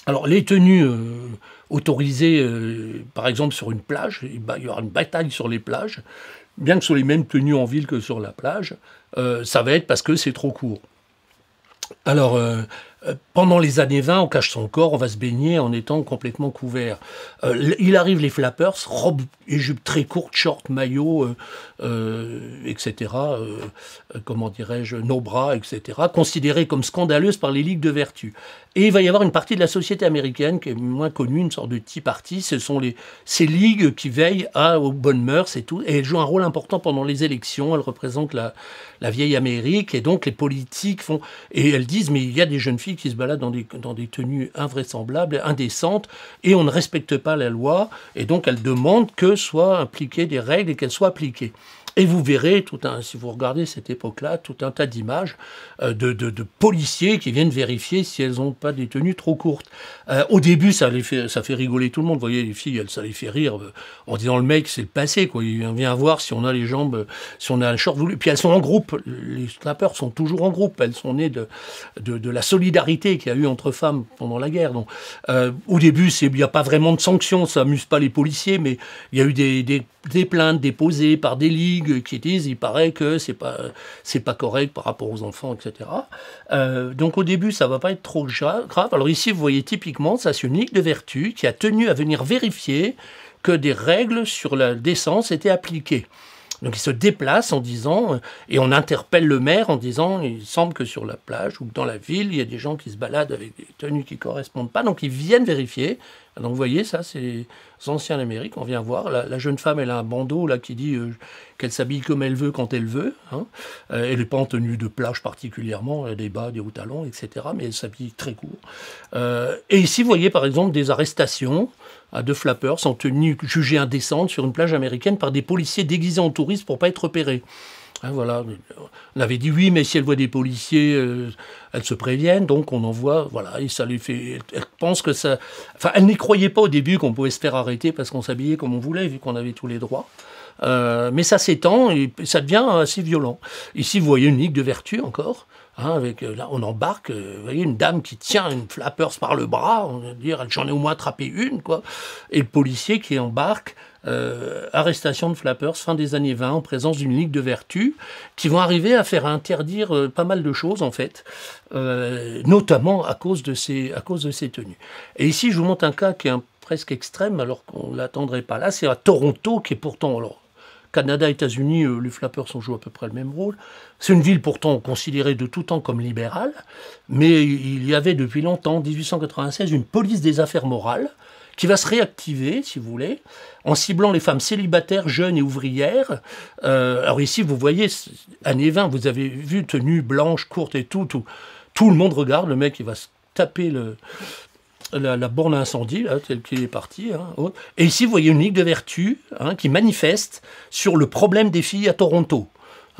Alors les tenues autorisées, par exemple sur une plage, il y aura une bataille sur les plages, bien que ce soit les mêmes tenues en ville que sur la plage, ça va être parce que c'est trop court. Alors, pendant les années 20, on cache son corps, on va se baigner en étant complètement couvert. Il arrive les flappers, robes et jupes très courtes, shorts, maillots, etc. Comment dirais-je, nos bras, etc. Considérés comme scandaleuses par les ligues de vertu. Et il va y avoir une partie de la société américaine qui est moins connue, une sorte de Tea Party. Ce sont ces ligues qui veillent aux bonnes mœurs et tout. Et elles jouent un rôle important pendant les élections. Elles représentent la vieille Amérique. Et donc les politiques font... Et elles disent, mais il y a des jeunes filles qui se baladent dans des tenues invraisemblables, indécentes, et on ne respecte pas la loi. Et donc elles demandent que soient appliquées des règles et qu'elles soient appliquées. Et vous verrez, si vous regardez cette époque-là, tout un tas d'images de policiers qui viennent vérifier si elles n'ont pas des tenues trop courtes. Au début, ça fait rigoler tout le monde. Vous voyez, les filles, ça les fait rire en disant le mec, c'est le passé, quoi. Il vient voir si on a les jambes, si on a un short. Puis elles sont en groupe. Les flappers sont toujours en groupe. Elles sont nées de la solidarité qu'il y a eu entre femmes pendant la guerre. Donc, au début, il n'y a pas vraiment de sanctions. Ça amuse pas les policiers, mais il y a eu des plaintes déposées par des ligues qui disent, il paraît que c'est pas correct par rapport aux enfants, etc. Donc au début, ça va pas être trop grave. Alors ici, vous voyez typiquement, ça c'est une ligue de vertu qui a tenu à venir vérifier que des règles sur la décence étaient appliquées. Donc il se déplace en disant, et on interpelle le maire en disant, il semble que sur la plage ou dans la ville, il y a des gens qui se baladent avec des tenues qui ne correspondent pas, donc ils viennent vérifier. Donc vous voyez, ça, c'est les anciens d'Amérique. On vient voir. La jeune femme, elle a un bandeau là qui dit qu'elle s'habille comme elle veut quand elle veut. Hein. Elle n'est pas en tenue de plage particulièrement. Elle a des bas, des hauts talons, etc. Mais elle s'habille très court. Et ici, vous voyez par exemple des arrestations de flappers en tenue jugée indécente sur une plage américaine par des policiers déguisés en touristes pour ne pas être repérés. Hein, voilà. On avait dit oui, mais si elle voit des policiers, elles se préviennent, donc on envoie, voilà, et ça lui fait. Elle pense que ça. Enfin, elle n'y croyait pas au début qu'on pouvait se faire arrêter parce qu'on s'habillait comme on voulait, vu qu'on avait tous les droits. Mais ça s'étend et ça devient assez violent. Ici, vous voyez une ligue de vertu encore. Hein, là, on embarque, vous voyez, une dame qui tient une flappers par le bras, on va dire, j'en ai au moins attrapé une, quoi. Et le policier qui embarque, arrestation de flappers, fin des années 20, en présence d'une ligue de vertu, qui vont arriver à faire interdire pas mal de choses, en fait, notamment à cause de ces tenues. Et ici, je vous montre un cas qui est presque extrême, alors qu'on ne l'attendrait pas là, c'est à Toronto, qui est pourtant... Alors, Canada, États-Unis, les flappers ont joué à peu près le même rôle. C'est une ville pourtant considérée de tout temps comme libérale, mais il y avait depuis longtemps, en 1896, une police des affaires morales qui va se réactiver, si vous voulez, en ciblant les femmes célibataires, jeunes et ouvrières. Alors ici, vous voyez, années 20, vous avez vu, tenue blanche, courte et tout le monde regarde, le mec, il va se taper la borne à incendie, là, telle qu'il est parti. Hein. Et ici, vous voyez une ligue de vertu qui manifeste sur le problème des filles à Toronto.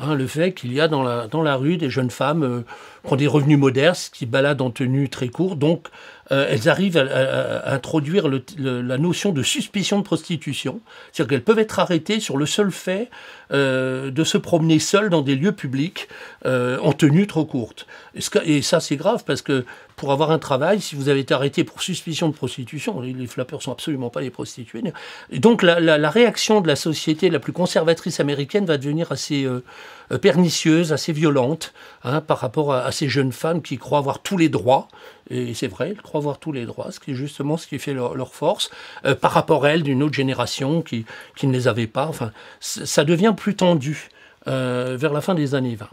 Hein, le fait qu'il y a dans la rue des jeunes femmes qui ont des revenus modestes, qui baladent en tenue très courte. Donc, elles arrivent à introduire la notion de suspicion de prostitution. C'est-à-dire qu'elles peuvent être arrêtées sur le seul fait de se promener seules dans des lieux publics en tenue trop courte. Et ça, c'est grave parce que pour avoir un travail, si vous avez été arrêté pour suspicion de prostitution, les flappers sont absolument pas des prostituées. Et donc la réaction de la société la plus conservatrice américaine va devenir assez pernicieuse, assez violente, hein, par rapport à ces jeunes femmes qui croient avoir tous les droits. Et c'est vrai, elles croient avoir tous les droits, ce qui est justement ce qui fait leur force, par rapport à elles d'une autre génération qui ne les avait pas. Enfin, ça devient plus tendu vers la fin des années 20.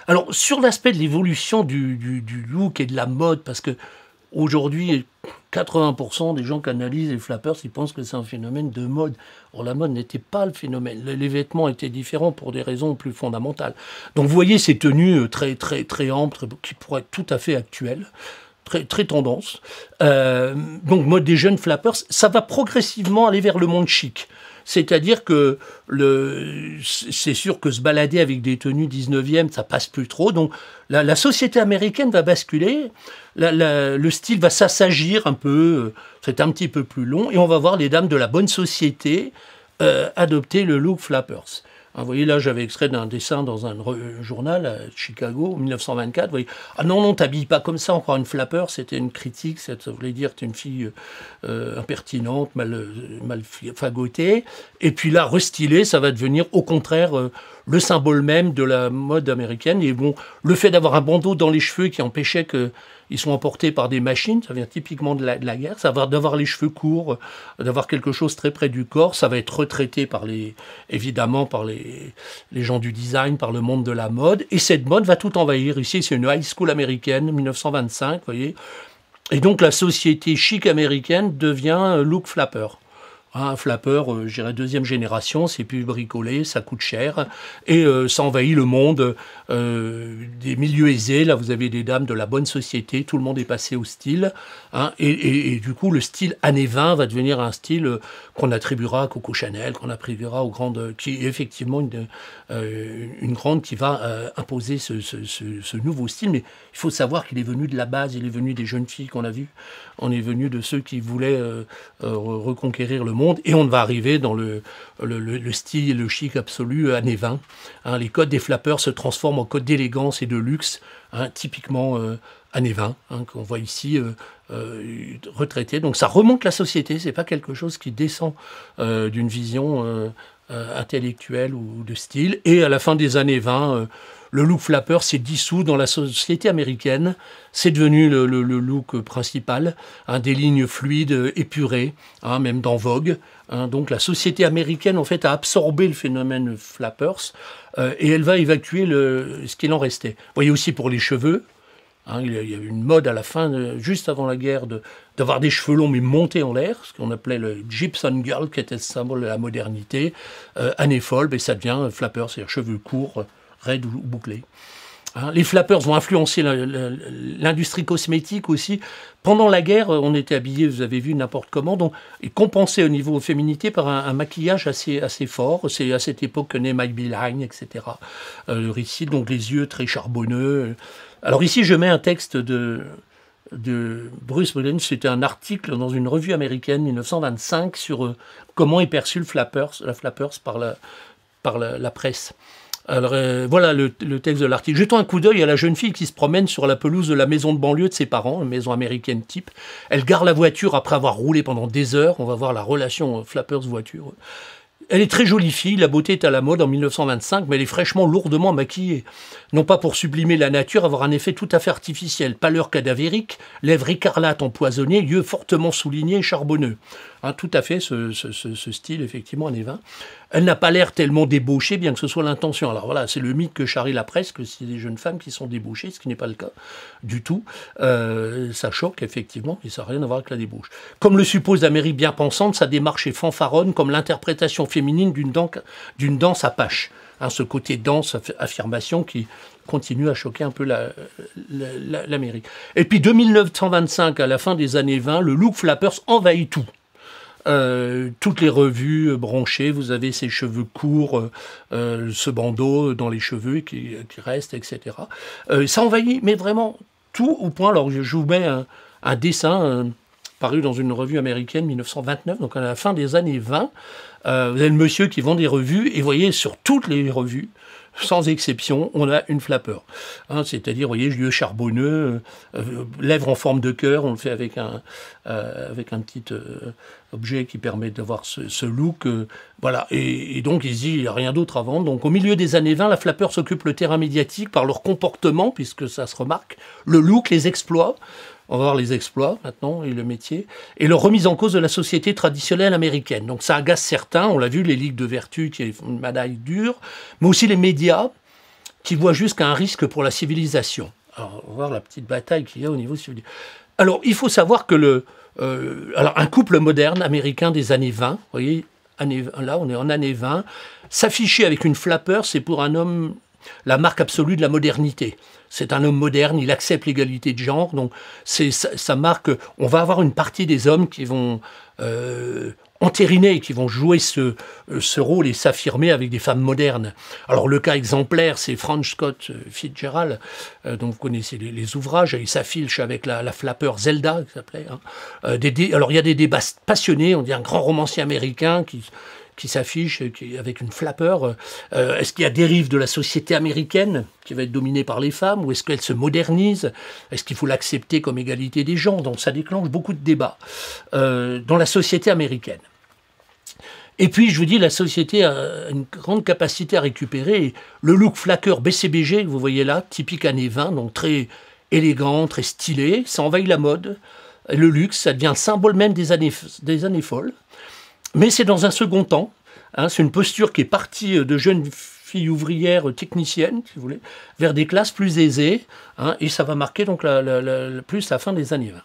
Alors, sur l'aspect de l'évolution du look et de la mode, parce que aujourd'hui, 80% des gens qui analysent les flappers, ils pensent que c'est un phénomène de mode. Or, la mode n'était pas le phénomène. Les vêtements étaient différents pour des raisons plus fondamentales. Donc, vous voyez ces tenues très, très, très amples, qui pourraient être tout à fait actuelles, très, très tendance. Donc, mode des jeunes flappers, ça va progressivement aller vers le monde chic. C'est-à-dire que c'est sûr que se balader avec des tenues 19e, ça passe plus trop. Donc la société américaine va basculer, le style va s'assagir un peu, c'est un petit peu plus long, et on va voir les dames de la bonne société adopter le look flappers. Vous voyez, là, j'avais extrait d'un dessin dans un journal à Chicago, en 1924. Vous voyez, ah non, t'habilles pas comme ça, encore une flapper. C'était une critique, ça voulait dire que t'es une fille impertinente, mal fagotée. Et puis là, restylée, ça va devenir, au contraire, le symbole même de la mode américaine. Et bon, le fait d'avoir un bandeau dans les cheveux qui empêchait qu'ils soient emportés par des machines, ça vient typiquement de la guerre. Ça va d'avoir les cheveux courts, d'avoir quelque chose très près du corps. Ça va être retraité évidemment par les gens du design, par le monde de la mode. Et cette mode va tout envahir. Ici, c'est une high school américaine, 1925, vous voyez. Et donc, la société chic américaine devient look flapper. Un flapper, je dirais deuxième génération, c'est plus bricolé, ça coûte cher, et ça envahit le monde des milieux aisés. Là, vous avez des dames de la bonne société, tout le monde est passé au style, hein, et du coup, le style années 20 va devenir un style qu'on attribuera à Coco Chanel, qu'on attribuera aux grandes, qui est effectivement une grande qui va imposer ce nouveau style. Mais il faut savoir qu'il est venu de la base, il est venu des jeunes filles qu'on a vues, on est venu de ceux qui voulaient reconquérir le monde. Et on va arriver dans le style et le chic absolu années 20. Hein, les codes des flappers se transforment en codes d'élégance et de luxe, hein, typiquement années 20, hein, qu'on voit ici retraité. Donc ça remonte la société, c'est pas quelque chose qui descend d'une vision intellectuelle ou de style. Et à la fin des années 20, le look flapper s'est dissous dans la société américaine. C'est devenu le look principal, hein, des lignes fluides, épurées, hein, même dans Vogue. Hein, donc la société américaine, en fait, a absorbé le phénomène flappers et elle va évacuer ce qu'il en restait. Vous voyez aussi pour les cheveux. Hein, il y a eu une mode à la fin, juste avant la guerre, d'avoir des cheveux longs mais montés en l'air, ce qu'on appelait le Gibson Girl, qui était le symbole de la modernité. Années folles, et ça devient flapper, c'est-à-dire cheveux courts, raides ou bouclés. Hein, les flappers vont influencer l'industrie cosmétique aussi. Pendant la guerre, on était habillés, vous avez vu, n'importe comment, donc, et compensé au niveau féminité par un maquillage assez fort. C'est à cette époque que naît My Beeline, etc. Le récit, donc les yeux très charbonneux. Alors ici, je mets un texte de Bruce Williams. C'était un article dans une revue américaine 1925 sur comment est perçu la flappers par la presse. Alors voilà le texte de l'article. Jetons un coup d'œil à la jeune fille qui se promène sur la pelouse de la maison de banlieue de ses parents, une maison américaine type. Elle gare la voiture après avoir roulé pendant des heures. On va voir la relation flappers-voiture. Elle est très jolie fille, la beauté est à la mode en 1925, mais elle est fraîchement lourdement maquillée. Non pas pour sublimer la nature, avoir un effet tout à fait artificiel. Pâleur cadavérique, lèvres écarlates empoisonnées, yeux fortement soulignés et charbonneux. Hein, tout à fait ce style, effectivement, années 20. Elle n'a pas l'air tellement débauchée, bien que ce soit l'intention. Alors voilà, c'est le mythe que charrie la presse, que c'est des jeunes femmes qui sont débauchées, ce qui n'est pas le cas du tout. Ça choque, effectivement, mais ça n'a rien à voir avec la débauche. Comme le suppose l'Amérique bien pensante, sa démarche est fanfaronne, comme l'interprétation féminine d'une danse apache. Hein, ce côté danse, affirmation qui continue à choquer un peu l'Amérique. Et puis de 1925 à la fin des années 20, le look flappers envahit tout. Toutes les revues branchées, vous avez ces cheveux courts, ce bandeau dans les cheveux qui reste, etc. Ça envahit, mais vraiment tout au point. Alors je vous mets un dessin paru dans une revue américaine 1929, donc à la fin des années 20. Vous avez le monsieur qui vend des revues, et vous voyez, sur toutes les revues, sans exception, on a une flapper. Hein, c'est-à-dire, vous voyez, yeux charbonneux, lèvres en forme de cœur, on le fait avec un petit objet qui permet d'avoir ce look. Voilà. Et donc, il n'y a rien d'autre à vendre. Donc, au milieu des années 20, la flapper s'occupe le terrain médiatique par leur comportement, puisque ça se remarque, le look, les exploits. On va voir les exploits maintenant et le métier, et leur remise en cause de la société traditionnelle américaine. Donc ça agace certains, on l'a vu, les ligues de vertu qui font une bataille dure, mais aussi les médias qui voient jusqu'à un risque pour la civilisation. Alors, on va voir la petite bataille qu'il y a au niveau civil. Alors il faut savoir que un couple moderne américain des années 20, vous voyez, là on est en années 20, s'afficher avec une flapper, c'est pour un homme la marque absolue de la modernité. C'est un homme moderne, il accepte l'égalité de genre, donc ça marque. On va avoir une partie des hommes qui vont entériner, qui vont jouer ce rôle et s'affirmer avec des femmes modernes. Alors le cas exemplaire, c'est Frances Scott Fitzgerald, dont vous connaissez les ouvrages. Il s'affiche avec la flapper Zelda, qui s'appelait. Hein. Alors il y a des débats passionnés. On dit un grand romancier américain qui s'affiche avec une flapper. Est-ce qu'il y a dérive de la société américaine qui va être dominée par les femmes, ou est-ce qu'elle se modernise? Est-ce qu'il faut l'accepter comme égalité des genres? Donc ça déclenche beaucoup de débats dans la société américaine. Et puis, je vous dis, la société a une grande capacité à récupérer le look flaqueur BCBG que vous voyez là, typique années 20, donc très élégant, très stylé. Ça envahit la mode, le luxe, ça devient symbole même des années folles. Mais c'est dans un second temps, hein, c'est une posture qui est partie de jeunes filles ouvrières techniciennes, si vous voulez, vers des classes plus aisées, hein, et ça va marquer donc plus la fin des années 20.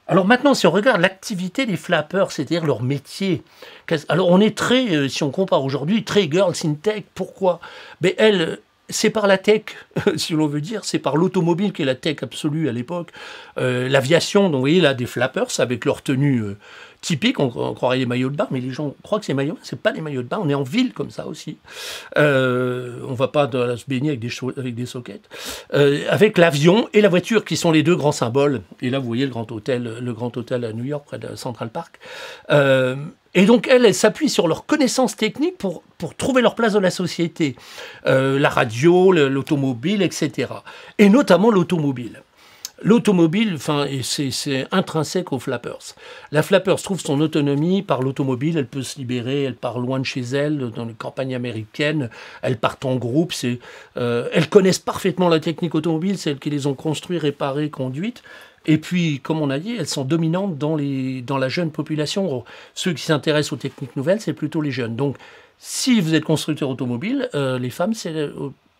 Alors maintenant, si on regarde l'activité des flappers, c'est-à-dire leur métier, alors on est très, si on compare aujourd'hui, très girls in tech. Pourquoi? Mais elles, c'est par la tech, si l'on veut dire, c'est par l'automobile qui est la tech absolue à l'époque, l'aviation, donc vous voyez là des flappers avec leur tenue typique, on croirait les maillots de bain, mais les gens croient que c'est maillots, c'est pas des maillots de bain, on est en ville comme ça aussi. On va pas se baigner avec des sockets. Avec l'avion et la voiture qui sont les deux grands symboles. Et là, vous voyez le Grand Hôtel à New York, près de Central Park. Et donc, elles s'appuient sur leurs connaissances techniques pour trouver leur place dans la société. La radio, l'automobile, etc. Et notamment l'automobile. L'automobile, enfin, c'est intrinsèque aux flappers. La flapper trouve son autonomie par l'automobile, elle peut se libérer, elle part loin de chez elle, dans les campagnes américaines, elles partent en groupe, elles connaissent parfaitement la technique automobile, celles qui les ont construites, réparées, conduites. Et puis, comme on a dit, elles sont dominantes dans la jeune population. Ceux qui s'intéressent aux techniques nouvelles, c'est plutôt les jeunes. Donc, si vous êtes constructeur automobile, les femmes, c'est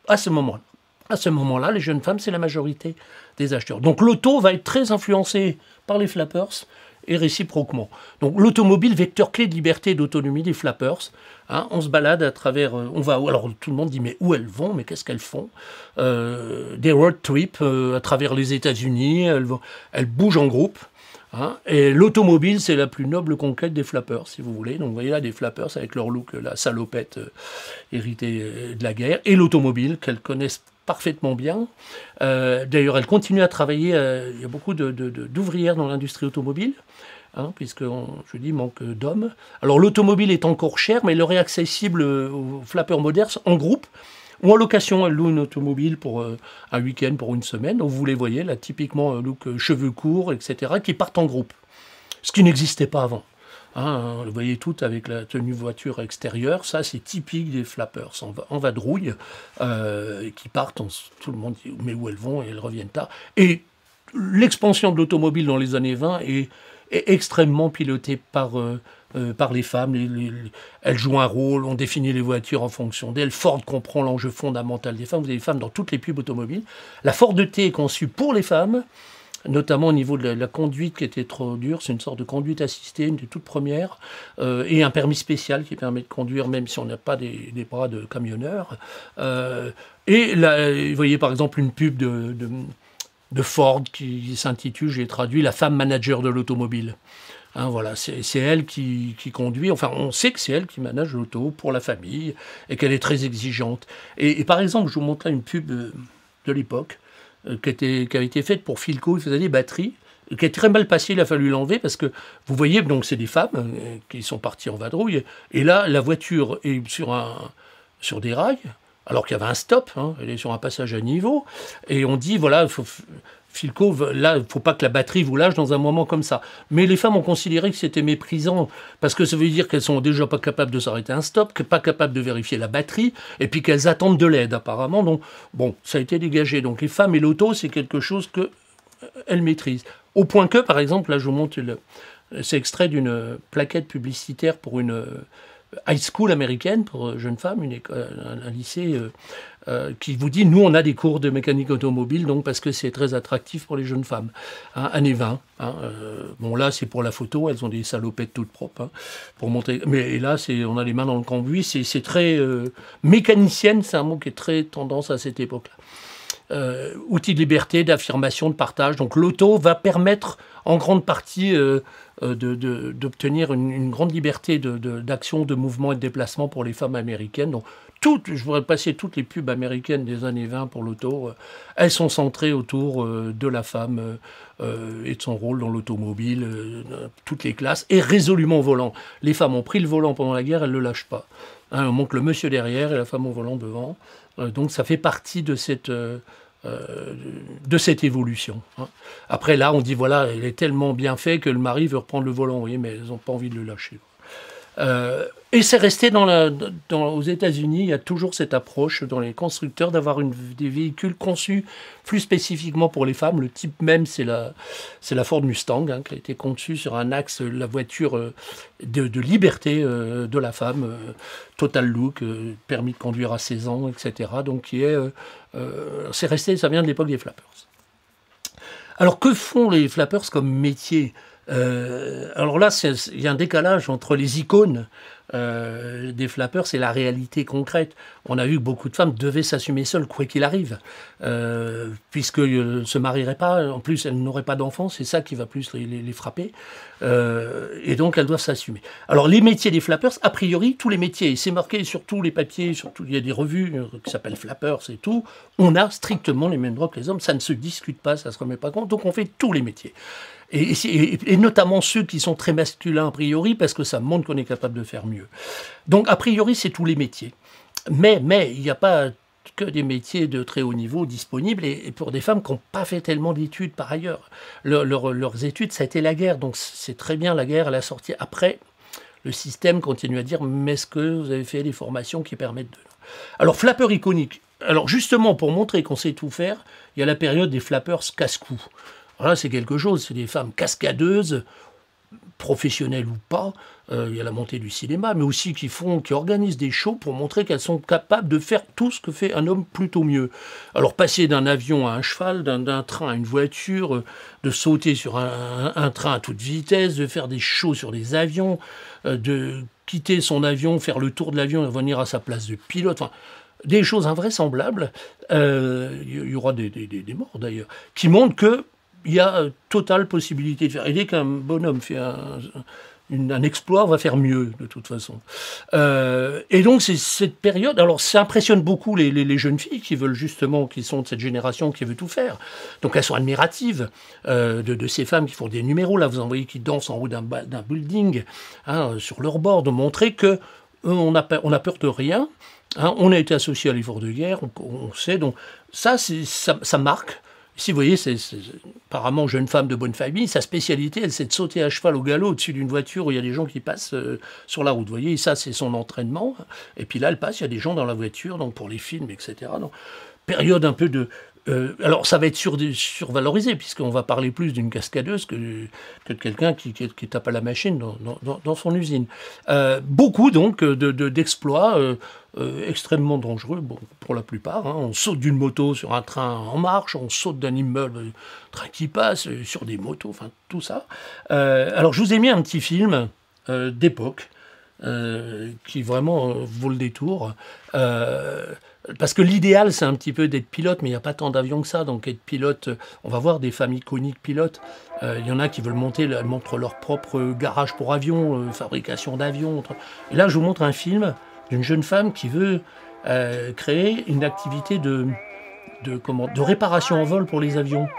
à ce moment-là. À ce moment-là, les jeunes femmes, c'est la majorité des acheteurs. Donc l'auto va être très influencé par les flappers et réciproquement. Donc l'automobile, vecteur clé de liberté et d'autonomie des flappers. Hein, on se balade à travers... alors tout le monde dit, mais où elles vont? Mais qu'est-ce qu'elles font? Des road trips à travers les États-Unis. Elles bougent en groupe. Hein, et l'automobile, c'est la plus noble conquête des flappers, si vous voulez. Donc vous voyez là des flappers avec leur look, la salopette héritée de la guerre. Et l'automobile, qu'elles connaissent parfaitement bien. D'ailleurs, elles continuent à travailler. Il y a beaucoup d'ouvrières dans l'industrie automobile. Hein, puisque, je dis, manque d'hommes. Alors l'automobile est encore chère, mais elle est accessible aux flappeurs modernes en groupe ou en location. Elle loue une automobile pour un week-end, pour une semaine. Donc vous les voyez, là, typiquement, look cheveux courts, etc., qui partent en groupe. Ce qui n'existait pas avant. Hein, vous voyez toutes avec la tenue voiture extérieure. Ça, c'est typique des flappers en vadrouille, qui partent, tout le monde dit, mais où elles vont, et elles reviennent tard. Et l'expansion de l'automobile dans les années 20 est extrêmement pilotée par les femmes. Elles jouent un rôle, on définit les voitures en fonction d'elles. Ford comprend l'enjeu fondamental des femmes. Vous avez des femmes dans toutes les pubs automobiles. La Ford T est conçue pour les femmes, notamment au niveau de la conduite qui était trop dure. C'est une sorte de conduite assistée, une des toutes premières, et un permis spécial qui permet de conduire même si on n'a pas des bras de camionneur. Et là, vous voyez par exemple une pub de Ford qui s'intitule, j'ai traduit, la femme manager de l'automobile. Hein, voilà, c'est elle qui conduit, enfin on sait que c'est elle qui manage l'auto pour la famille et qu'elle est très exigeante. Et par exemple, je vous montre là une pub de l'époque qui avait été faite pour Philco, il faisait des batteries, qui est très mal passée, il a fallu l'enlever parce que vous voyez, donc c'est des femmes qui sont parties en vadrouille, et là la voiture est sur des rails, alors qu'il y avait un stop, hein, elle est sur un passage à niveau, et on dit, voilà, Philco, là, il ne faut pas que la batterie vous lâche dans un moment comme ça. Mais les femmes ont considéré que c'était méprisant, parce que ça veut dire qu'elles sont déjà pas capables de s'arrêter un stop, pas capables de vérifier la batterie, et puis qu'elles attendent de l'aide, apparemment. Donc, bon, ça a été dégagé. Donc, les femmes et l'auto, c'est quelque chose qu'elles maîtrisent. Au point que, par exemple, là, je vous montre, c'est extrait d'une plaquette publicitaire pour une high school américaine pour jeunes femmes, un lycée qui vous dit, nous on a des cours de mécanique automobile, donc parce que c'est très attractif pour les jeunes femmes. Hein, années 20. Hein, bon là c'est pour la photo, elles ont des salopettes toutes propres, hein, pour montrer. Mais là on a les mains dans le cambouis, c'est très mécanicienne, c'est un mot qui est très tendance à cette époque-là. Outil de liberté, d'affirmation, de partage. Donc l'auto va permettre en grande partie d'obtenir une grande liberté d'action, de mouvement et de déplacement pour les femmes américaines. Donc, je voudrais passer toutes les pubs américaines des années 20 pour l'auto. Elles sont centrées autour de la femme et de son rôle dans l'automobile, toutes les classes, et résolument au volant. Les femmes ont pris le volant pendant la guerre, elles ne le lâchent pas. Hein, on montre le monsieur derrière et la femme au volant devant. Donc ça fait partie de cette évolution. Hein. Après là, on dit voilà, elle est tellement bien fait que le mari veut reprendre le volant, vous voyez, mais elles n'ont pas envie de le lâcher. Et c'est resté aux États-Unis, il y a toujours cette approche dans les constructeurs d'avoir des véhicules conçus plus spécifiquement pour les femmes. Le type même, c'est la Ford Mustang, hein, qui a été conçue sur un axe, la voiture de liberté de la femme, total look, permis de conduire à 16 ans, etc. Donc c'est resté, ça vient de l'époque des flappers. Alors que font les flappers comme métier ? Alors là, il y a un décalage entre les icônes des flappers et la réalité concrète. On a vu que beaucoup de femmes devaient s'assumer seules, quoi qu'il arrive, puisqu'elles ne se marieraient pas. En plus, elles n'auraient pas d'enfants, c'est ça qui va plus les frapper. Et donc, elles doivent s'assumer. Alors, les métiers des flappers, a priori, tous les métiers, c'est marqué sur tous les papiers, il y a des revues qui s'appellent flappers et tout, on a strictement les mêmes droits que les hommes, ça ne se discute pas, ça ne se remet pas compte, donc on fait tous les métiers. Et notamment ceux qui sont très masculins a priori, parce que ça montre qu'on est capable de faire mieux. Donc a priori, c'est tous les métiers. Mais il n'y a pas que des métiers de très haut niveau disponibles, et pour des femmes qui n'ont pas fait tellement d'études par ailleurs. Leurs études, ça a été la guerre, donc c'est très bien la guerre, elle a sorti. Après, le système continue à dire, mais est-ce que vous avez fait des formations qui permettent de... Alors, flappeur iconique. Alors justement, pour montrer qu'on sait tout faire, il y a la période des flappers casse-cou. Voilà, c'est quelque chose, c'est des femmes cascadeuses, professionnelles ou pas, il y a la montée du cinéma, mais aussi qui organisent des shows pour montrer qu'elles sont capables de faire tout ce que fait un homme plutôt mieux. Alors passer d'un avion à un cheval, d'un train à une voiture, de sauter sur un train à toute vitesse, de faire des shows sur des avions, de quitter son avion, faire le tour de l'avion et revenir à sa place de pilote, enfin, des choses invraisemblables, il y aura des morts d'ailleurs, qui montrent que il y a totale possibilité de faire. Et dès qu'un bonhomme fait un exploit, on va faire mieux, de toute façon. Et donc, c'est cette période... Alors, ça impressionne beaucoup les jeunes filles qui veulent justement, qui sont de cette génération qui veut tout faire. Donc, elles sont admiratives de ces femmes qui font des numéros. Là, vous en voyez qui dansent en haut d'un building, hein, sur leur bord, de montrer que on a peur de rien. Hein, on a été associé à l'effort de guerre, on sait. Donc, ça marque. Si vous voyez, c'est apparemment jeune femme de bonne famille, sa spécialité, elle, c'est de sauter à cheval au galop au-dessus d'une voiture où il y a des gens qui passent sur la route. Vous voyez, ça, c'est son entraînement. Et puis là, elle passe, il y a des gens dans la voiture, donc pour les films, etc. Donc, période un peu de... alors, ça va être survalorisé, puisqu'on va parler plus d'une cascadeuse que de quelqu'un qui tape à la machine dans son usine. Beaucoup, donc, d'exploits extrêmement dangereux, bon, pour la plupart. Hein. On saute d'une moto sur un train en marche, on saute d'un immeuble, train qui passe, sur des motos, enfin, tout ça. Alors, je vous ai mis un petit film d'époque, qui vraiment vaut le détour. Parce que l'idéal, c'est un petit peu d'être pilote, mais il n'y a pas tant d'avions que ça. Donc être pilote, on va voir des familles iconiques pilotes. Il y en a qui veulent elles montrent leur propre garage pour avions, fabrication d'avions. Et là, je vous montre un film d'une jeune femme qui veut créer une activité de réparation en vol pour les avions.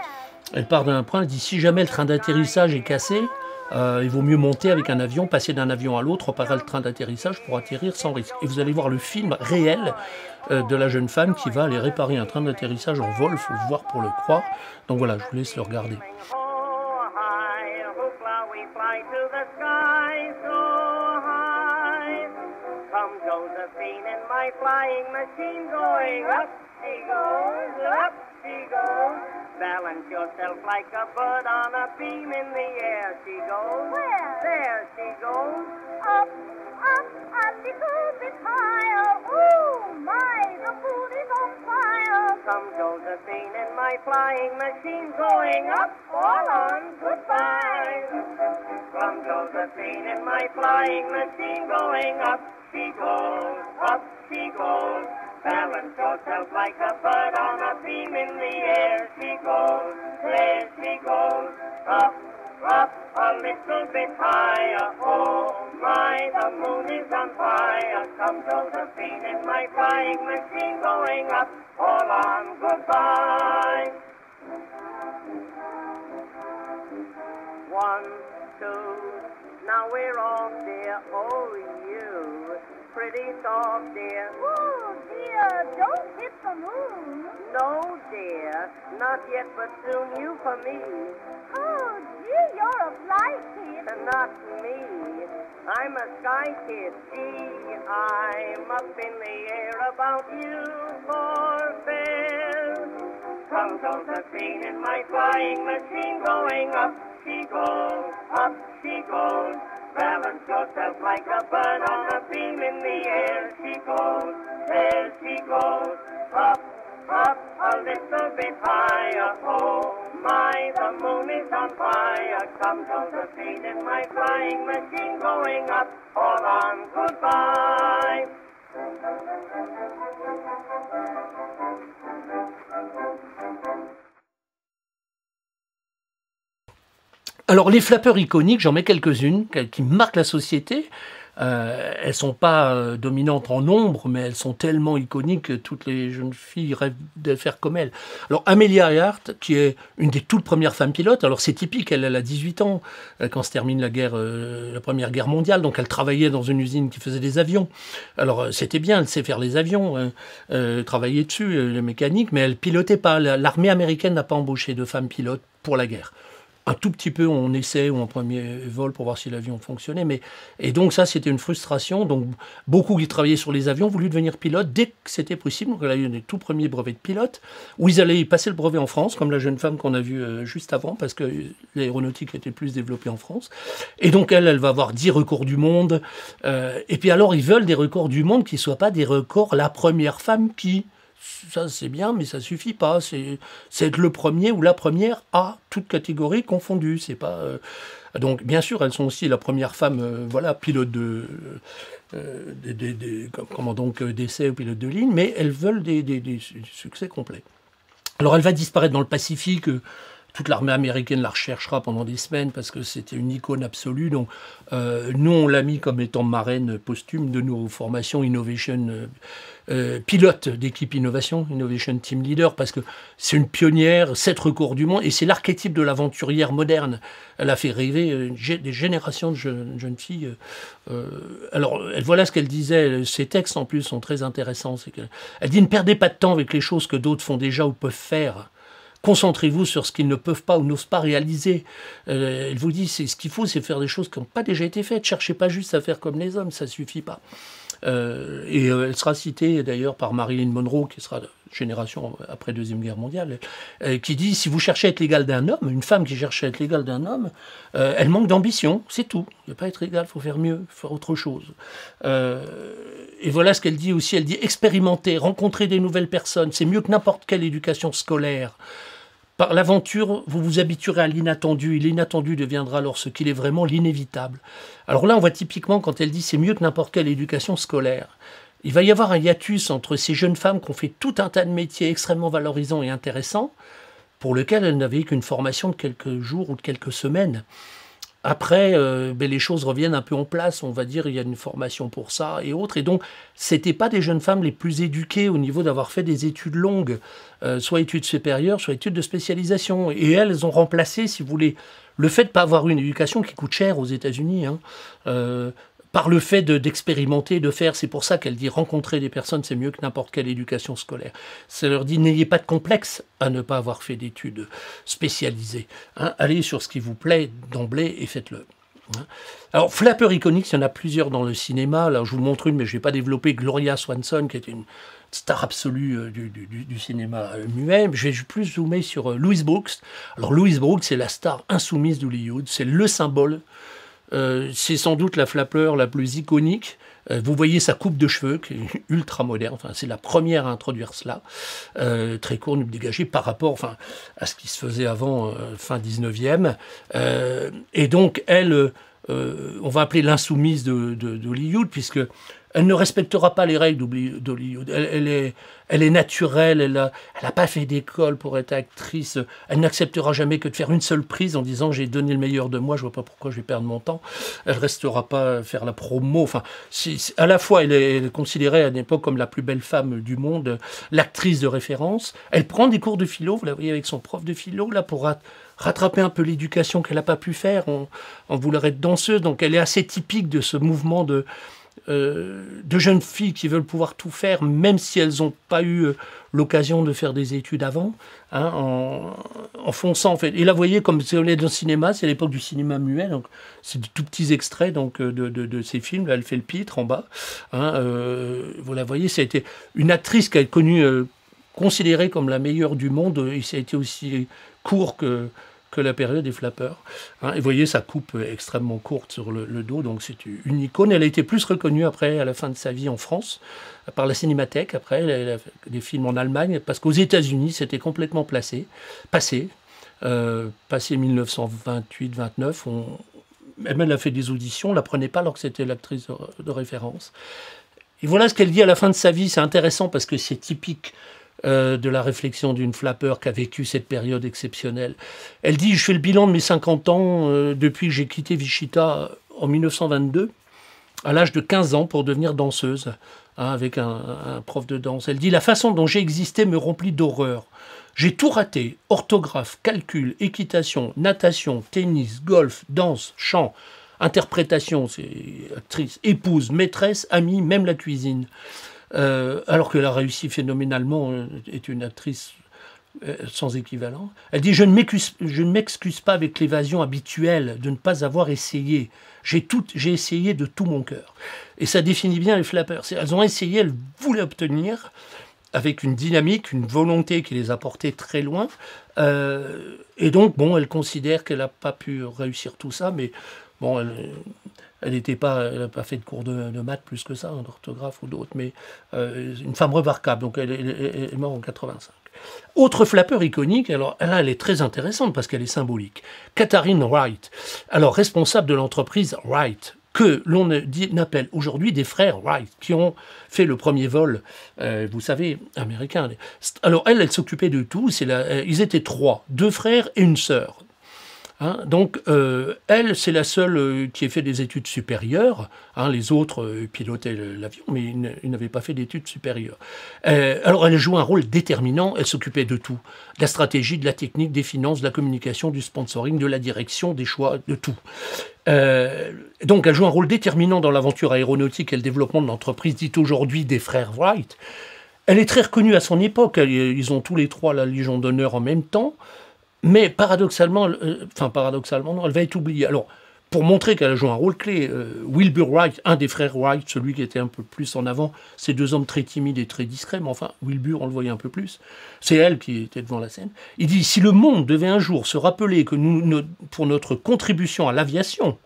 Elle part d'un point, elle dit si jamais le train d'atterrissage est cassé, il vaut mieux monter avec un avion, passer d'un avion à l'autre, réparer le train d'atterrissage pour atterrir sans risque. Et vous allez voir le film réel de la jeune femme qui va aller réparer un train d'atterrissage en vol, il faut le voir pour le croire. Donc voilà, je vous laisse le regarder. Balance yourself like a bird on a beam in the air. She goes. Where? There she goes. Up, up, a little bit higher. Oh my, the moon is on fire. Come Josephine in my flying machine, going up, all on goodbye. Come Josephine in my flying machine, going up. She goes, up she goes. Balance yourself like a bird on a beam in the air. She goes, there she goes, up, up, a little bit higher. Oh my, the moon is on fire. Come Josephine in my flying machine, going up, all on goodbye. 1, 2, now we're off, dear. Oh, you pretty soft, dear. Oh, dear, don't hit the moon. No, dear, not yet, but soon you for me. Oh, dear, you're a fly kid. Not me. I'm a sky kid. Gee, I'm up in the air about you for fair. Come Josephine in my flying machine, going up she goes, up she goes. Balance yourself like a bird on a beam in the air. She goes, there she goes, up, up, a little bit higher. Oh my, the moon is on fire. Come Josephine in my flying machine, going up, all on goodbye. Alors les flappeurs iconiques, j'en mets quelques-unes qui marquent la société. Elles sont pas dominantes en nombre, mais elles sont tellement iconiques que toutes les jeunes filles rêvent de faire comme elles. Alors Amelia Earhart, qui est une des toutes premières femmes pilotes, alors c'est typique, elle a 18 ans quand se termine la Première Guerre mondiale, donc elle travaillait dans une usine qui faisait des avions. Alors c'était bien, elle sait faire les avions, travailler dessus, les mécaniques, mais elle pilotait pas. L'armée américaine n'a pas embauché de femmes pilotes pour la guerre. un tout petit peu en essai ou en premier vol pour voir si l'avion fonctionnait. Et donc ça, c'était une frustration. Donc beaucoup qui travaillaient sur les avions voulaient devenir pilote dès que c'était possible. Donc elle a eu des tout premiers brevets de pilote, où ils allaient passer le brevet en France, comme la jeune femme qu'on a vue juste avant, parce que l'aéronautique était plus développée en France. Et donc elle va avoir 10 records du monde. Et puis alors, ils veulent des records du monde qui ne soient pas des records la première femme qui... Ça, c'est bien, mais ça suffit pas. C'est être le premier ou la première à toute catégorie confondue. C'est pas. Donc, bien sûr, elles sont aussi la première femme, voilà, pilote d'essai ou pilote de ligne, mais elles veulent des succès complets. Alors, elle va disparaître dans le Pacifique. Toute l'armée américaine la recherchera pendant des semaines parce que c'était une icône absolue. Donc, nous, on l'a mis comme étant marraine posthume de nos formations Innovation pilote d'équipe Innovation Team Leader, parce que c'est une pionnière, 7 records du monde, et c'est l'archétype de l'aventurière moderne. Elle a fait rêver des générations de jeunes filles. Alors, voilà ce qu'elle disait. Ses textes, en plus, sont très intéressants. Elle dit « Ne perdez pas de temps avec les choses que d'autres font déjà ou peuvent faire. Concentrez-vous sur ce qu'ils ne peuvent pas ou n'osent pas réaliser. » Elle vous dit, ce qu'il faut, c'est faire des choses qui n'ont pas déjà été faites. Cherchez pas juste à faire comme les hommes, ça suffit pas. Elle sera citée d'ailleurs par Marilyn Monroe, qui sera de génération après Deuxième Guerre mondiale, qui dit, si vous cherchez à être l'égal d'un homme, une femme qui cherche à être l'égale d'un homme, elle manque d'ambition, c'est tout. Il ne faut pas être égal, il faut faire mieux, faire autre chose. Et voilà ce qu'elle dit aussi, elle dit expérimenter, rencontrer des nouvelles personnes, c'est mieux que n'importe quelle éducation scolaire. Par l'aventure, vous vous habituerez à l'inattendu, et l'inattendu deviendra alors ce qu'il est vraiment, l'inévitable. Alors là, on voit typiquement quand elle dit c'est mieux que n'importe quelle éducation scolaire. Il va y avoir un hiatus entre ces jeunes femmes qui ont fait tout un tas de métiers extrêmement valorisants et intéressants, pour lesquels elles n'avaient qu'une formation de quelques jours ou de quelques semaines. Après, les choses reviennent un peu en place, on va dire, il y a une formation pour ça et autres. Et donc, c'était pas des jeunes femmes les plus éduquées au niveau d'avoir fait des études longues, soit études supérieures, soit études de spécialisation. Et elles ont remplacé, si vous voulez, le fait de ne pas avoir une éducation qui coûte cher aux États-Unis, par le fait d'expérimenter, de faire. C'est pour ça qu'elle dit rencontrer des personnes, c'est mieux que n'importe quelle éducation scolaire. Ça leur dit n'ayez pas de complexe à ne pas avoir fait d'études spécialisées. Allez sur ce qui vous plaît d'emblée et faites-le. Alors, flappeur iconique, il y en a plusieurs dans le cinéma. Là, je vous montre une, mais je ne vais pas développer. Gloria Swanson, qui était une star absolue du cinéma muet. Je vais plus zoomer sur Louise Brooks. Alors, Louise Brooks, c'est la star insoumise d'Hollywood. C'est le symbole. C'est sans doute la flappeur la plus iconique. Vous voyez sa coupe de cheveux qui est ultra moderne. Enfin, c'est la première à introduire cela. Très court, nuque dégagée par rapport à ce qui se faisait avant, fin 19e. Et donc, elle, on va appeler l'insoumise d'Hollywood, puisque elle ne respectera pas les règles d'Hollywood. Elle est naturelle, elle n'a pas fait d'école pour être actrice. Elle n'acceptera jamais que de faire une seule prise en disant j'ai donné le meilleur de moi, je vois pas pourquoi je vais perdre mon temps. Elle restera pas faire la promo. Enfin, à la fois elle est considérée à l'époque comme la plus belle femme du monde, l'actrice de référence. Elle prend des cours de philo, vous la voyez avec son prof de philo là pour rattraper un peu l'éducation qu'elle n'a pas pu faire en voulant être danseuse. Donc elle est assez typique de ce mouvement de jeunes filles qui veulent pouvoir tout faire, même si elles n'ont pas eu l'occasion de faire des études avant, en fonçant en fait. Et là, vous voyez, comme c'est dans le cinéma, c'est l'époque du cinéma muet, donc c'est de tout petits extraits donc, de ces films. Là, elle fait le pitre en bas. Vous la voyez, ça a été une actrice qui a connu, considérée comme la meilleure du monde, et ça a été aussi court que la période des flappeurs. Et vous voyez sa coupe extrêmement courte sur le dos, donc c'est une icône. Elle a été plus reconnue après, à la fin de sa vie en France, par la Cinémathèque. Après, elle a fait des films en Allemagne, parce qu'aux États-Unis, c'était complètement passé 1928-29. Elle a fait des auditions, on ne la prenait pas alors que c'était l'actrice de référence. Et voilà ce qu'elle dit à la fin de sa vie. C'est intéressant parce que c'est typique de la réflexion d'une flappeur qui a vécu cette période exceptionnelle. Elle dit « Je fais le bilan de mes 50 ans depuis que j'ai quitté Wichita en 1922, à l'âge de 15 ans, pour devenir danseuse, avec un prof de danse. Elle dit « La façon dont j'ai existé me remplit d'horreur. J'ai tout raté, orthographe, calcul, équitation, natation, tennis, golf, danse, chant, interprétation, c'est actrice, épouse, maîtresse, amie, même la cuisine. » Alors qu'elle a réussi phénoménalement, est une actrice sans équivalent. Elle dit « Je ne m'excuse pas avec l'évasion habituelle de ne pas avoir essayé. J'ai essayé de tout mon cœur. » Et ça définit bien les flappers. Elles ont essayé, elles voulaient obtenir, avec une dynamique, une volonté qui les a portées très loin. Et donc, bon, elle considère qu'elle n'a pas pu réussir tout ça, mais bon, elle n'a pas fait de cours de maths plus que ça, d'orthographe ou d'autres, mais une femme remarquable, donc elle est morte en 85. Autre flapper iconique, alors là, elle est très intéressante parce qu'elle est symbolique. Katharine Wright, alors responsable de l'entreprise Wright, que l'on appelle aujourd'hui des frères Wright, qui ont fait le premier vol, vous savez, américain. Alors elle s'occupait de tout, ils étaient 3, 2 frères et une sœur. Hein, donc, elle, c'est la seule qui ait fait des études supérieures. Hein, les autres pilotaient l'avion, mais ils n'avaient pas fait d'études supérieures. Alors, elle jouait un rôle déterminant. Elle s'occupait de tout. De la stratégie, de la technique, des finances, de la communication, du sponsoring, de la direction, des choix, de tout. Donc, elle joue un rôle déterminant dans l'aventure aéronautique et le développement de l'entreprise dite aujourd'hui des frères Wright. Elle est très reconnue à son époque. Ils ont tous les 3 la Légion d'honneur en même temps. Mais paradoxalement, non, elle va être oubliée. Alors, pour montrer qu'elle a joué un rôle clé, Wilbur Wright, un des frères Wright, celui qui était un peu plus en avant, ces 2 hommes très timides et très discrets, mais enfin, Wilbur, on le voyait un peu plus, c'est elle qui était devant la scène. Il dit, si le monde devait un jour se rappeler que pour notre contribution à l'aviation,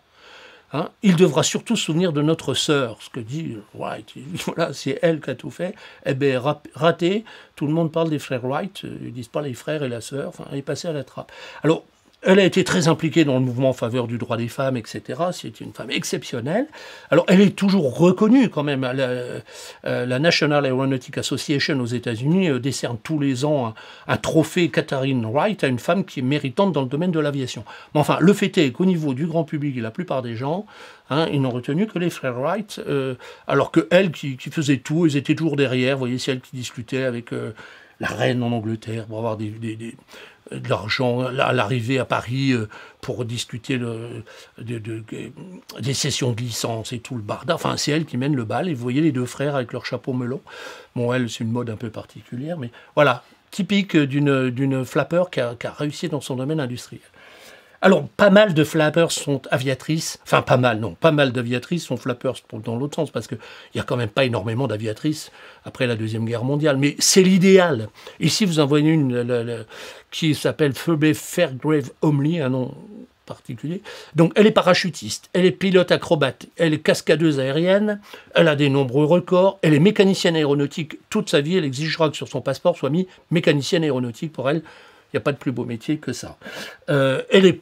hein, il devra surtout se souvenir de notre sœur, ce que dit Wright. Voilà, c'est elle qui a tout fait. Eh bien, raté, tout le monde parle des frères Wright, ils disent pas les frères et la sœur, enfin, elle est passée à la trappe. Alors, elle a été très impliquée dans le mouvement en faveur du droit des femmes, etc. C'est une femme exceptionnelle. Alors, elle est toujours reconnue quand même. La National Aeronautic Association aux États-Unis décerne tous les ans un trophée Katharine Wright à une femme qui est méritante dans le domaine de l'aviation. Mais enfin, le fait est qu'au niveau du grand public et la plupart des gens, hein, ils n'ont retenu que les frères Wright, alors que elle qui faisait tout, ils étaient toujours derrière. Vous voyez, c'est elle qui discutait avec la reine en Angleterre pour avoir de l'argent à l'arrivée à Paris pour discuter des sessions de licence et tout le barda. Enfin, c'est elle qui mène le bal. Et vous voyez les 2 frères avec leur chapeau melon. Bon, elle, c'est une mode un peu particulière, mais voilà, typique d'une flapper qui a réussi dans son domaine industriel. Alors, pas mal de flappers sont aviatrices, enfin pas mal d'aviatrices sont flappers dans l'autre sens, parce qu'il n'y a quand même pas énormément d'aviatrices après la Deuxième Guerre mondiale, mais c'est l'idéal. Ici, vous en voyez une qui s'appelle Phoebe Fairgrave Homley, un nom particulier. Donc, elle est parachutiste, elle est pilote acrobate, elle est cascadeuse aérienne, elle a des nombreux records, elle est mécanicienne aéronautique. Toute sa vie, elle exigera que sur son passeport soit mis mécanicienne aéronautique pour elle. Il n'y a pas de plus beau métier que ça. Elle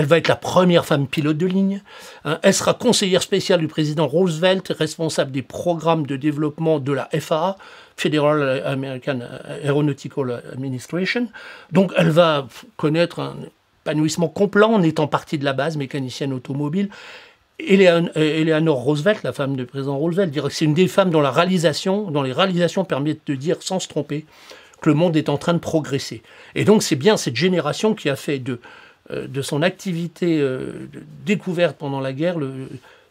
va être la première femme pilote de ligne. Hein. Elle sera conseillère spéciale du président Roosevelt, responsable des programmes de développement de la FAA, Federal American Aeronautical Administration. Donc elle va connaître un épanouissement complet en étant partie de la base, mécanicienne automobile. Eleanor Roosevelt, la femme du président Roosevelt, dirait que c'est une des femmes dont les réalisations permettent de dire sans se tromper que le monde est en train de progresser. Et donc c'est bien cette génération qui a fait de son activité découverte pendant la guerre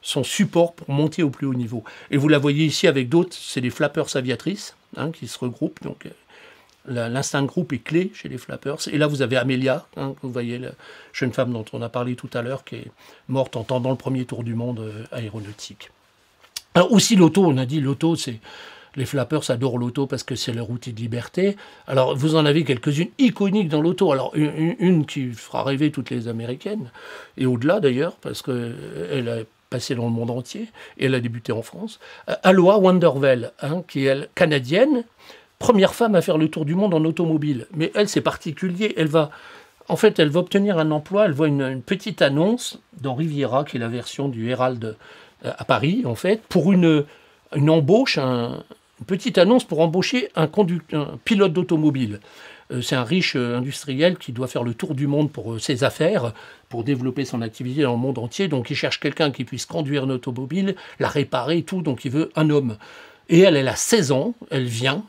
son support pour monter au plus haut niveau. Et vous la voyez ici avec d'autres, c'est les flappers aviatrices, hein, qui se regroupent. Donc l'instinct de groupe est clé chez les flappers. Et là vous avez Amelia, hein, vous voyez la jeune femme dont on a parlé tout à l'heure, qui est morte en tendant le premier tour du monde aéronautique. Alors aussi l'auto, on a dit l'auto c'est... Les flappers adorent l'auto parce que c'est leur outil de liberté. Alors, vous en avez quelques-unes iconiques dans l'auto. Alors, une qui fera rêver toutes les Américaines, et au-delà d'ailleurs, parce qu'elle a passé dans le monde entier, et elle a débuté en France. Aloha Wandervell, hein, qui est canadienne, première femme à faire le tour du monde en automobile. Mais elle, c'est particulier. Elle va obtenir un emploi. Elle voit une petite annonce dans Riviera, qui est la version du Herald à Paris, en fait, pour une embauche, une petite annonce pour embaucher un pilote d'automobile. C'est un riche industriel qui doit faire le tour du monde pour ses affaires, pour développer son activité dans le monde entier. Donc il cherche quelqu'un qui puisse conduire une automobile, la réparer et tout. Donc il veut un homme. Et elle a 16 ans, elle vient.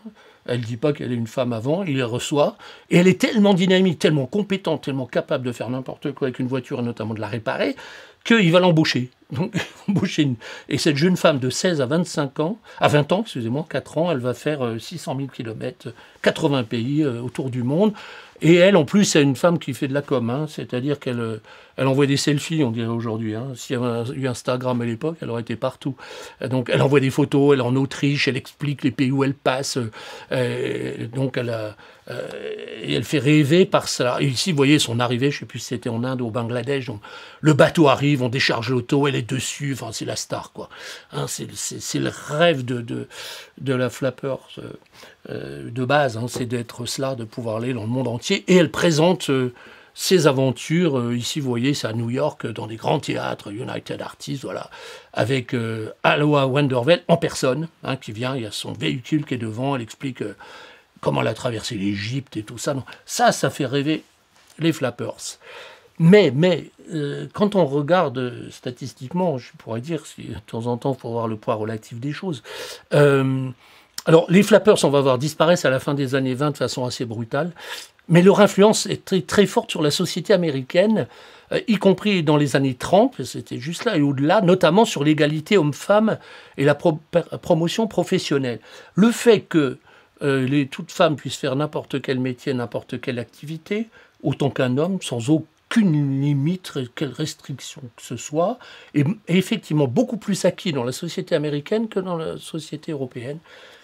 Elle ne dit pas qu'elle est une femme avant, il les reçoit. Et elle est tellement dynamique, tellement compétente, tellement capable de faire n'importe quoi avec une voiture, et notamment de la réparer, qu'il va l'embaucher. Donc, et cette jeune femme de 16 à 25 ans, à 20 ans, excusez-moi, 4 ans, elle va faire 600 000 km, 80 pays autour du monde. Et elle, en plus, c'est une femme qui fait de la com, hein, c'est-à-dire qu'elle elle envoie des selfies, on dirait aujourd'hui. Hein. S'il y avait eu Instagram à l'époque, elle aurait été partout. Donc, elle envoie des photos, elle est en Autriche, elle explique les pays où elle passe. Donc, elle fait rêver par ça. Et ici, vous voyez son arrivée, je ne sais plus si c'était en Inde ou au Bangladesh. Donc, le bateau arrive, on décharge l'auto, elle est dessus. Enfin, c'est la star, quoi. Hein, c'est le rêve de la flapper de base. Hein, c'est d'être cela, de pouvoir aller dans le monde entier. Et elle présente ses aventures. Ici, vous voyez, c'est à New York, dans des grands théâtres, United Artists, voilà, avec Aloha Wendervelt en personne, hein, qui vient. Il y a son véhicule qui est devant. Elle explique comment elle a traversé l'Égypte et tout ça. Non, ça fait rêver les flappers. Mais quand on regarde statistiquement, je pourrais dire, si de temps en temps, il faut voir le poids relatif des choses. Alors, les flappers, on va voir, disparaissent à la fin des années 20 de façon assez brutale, mais leur influence est très, très forte sur la société américaine, y compris dans les années 30, c'était juste là et au-delà, notamment sur l'égalité homme-femme et la promotion professionnelle. Le fait que toute femme puisse faire n'importe quel métier, n'importe quelle activité, autant qu'un homme, sans aucune limite, quelle restriction que ce soit, est effectivement beaucoup plus acquis dans la société américaine que dans la société européenne,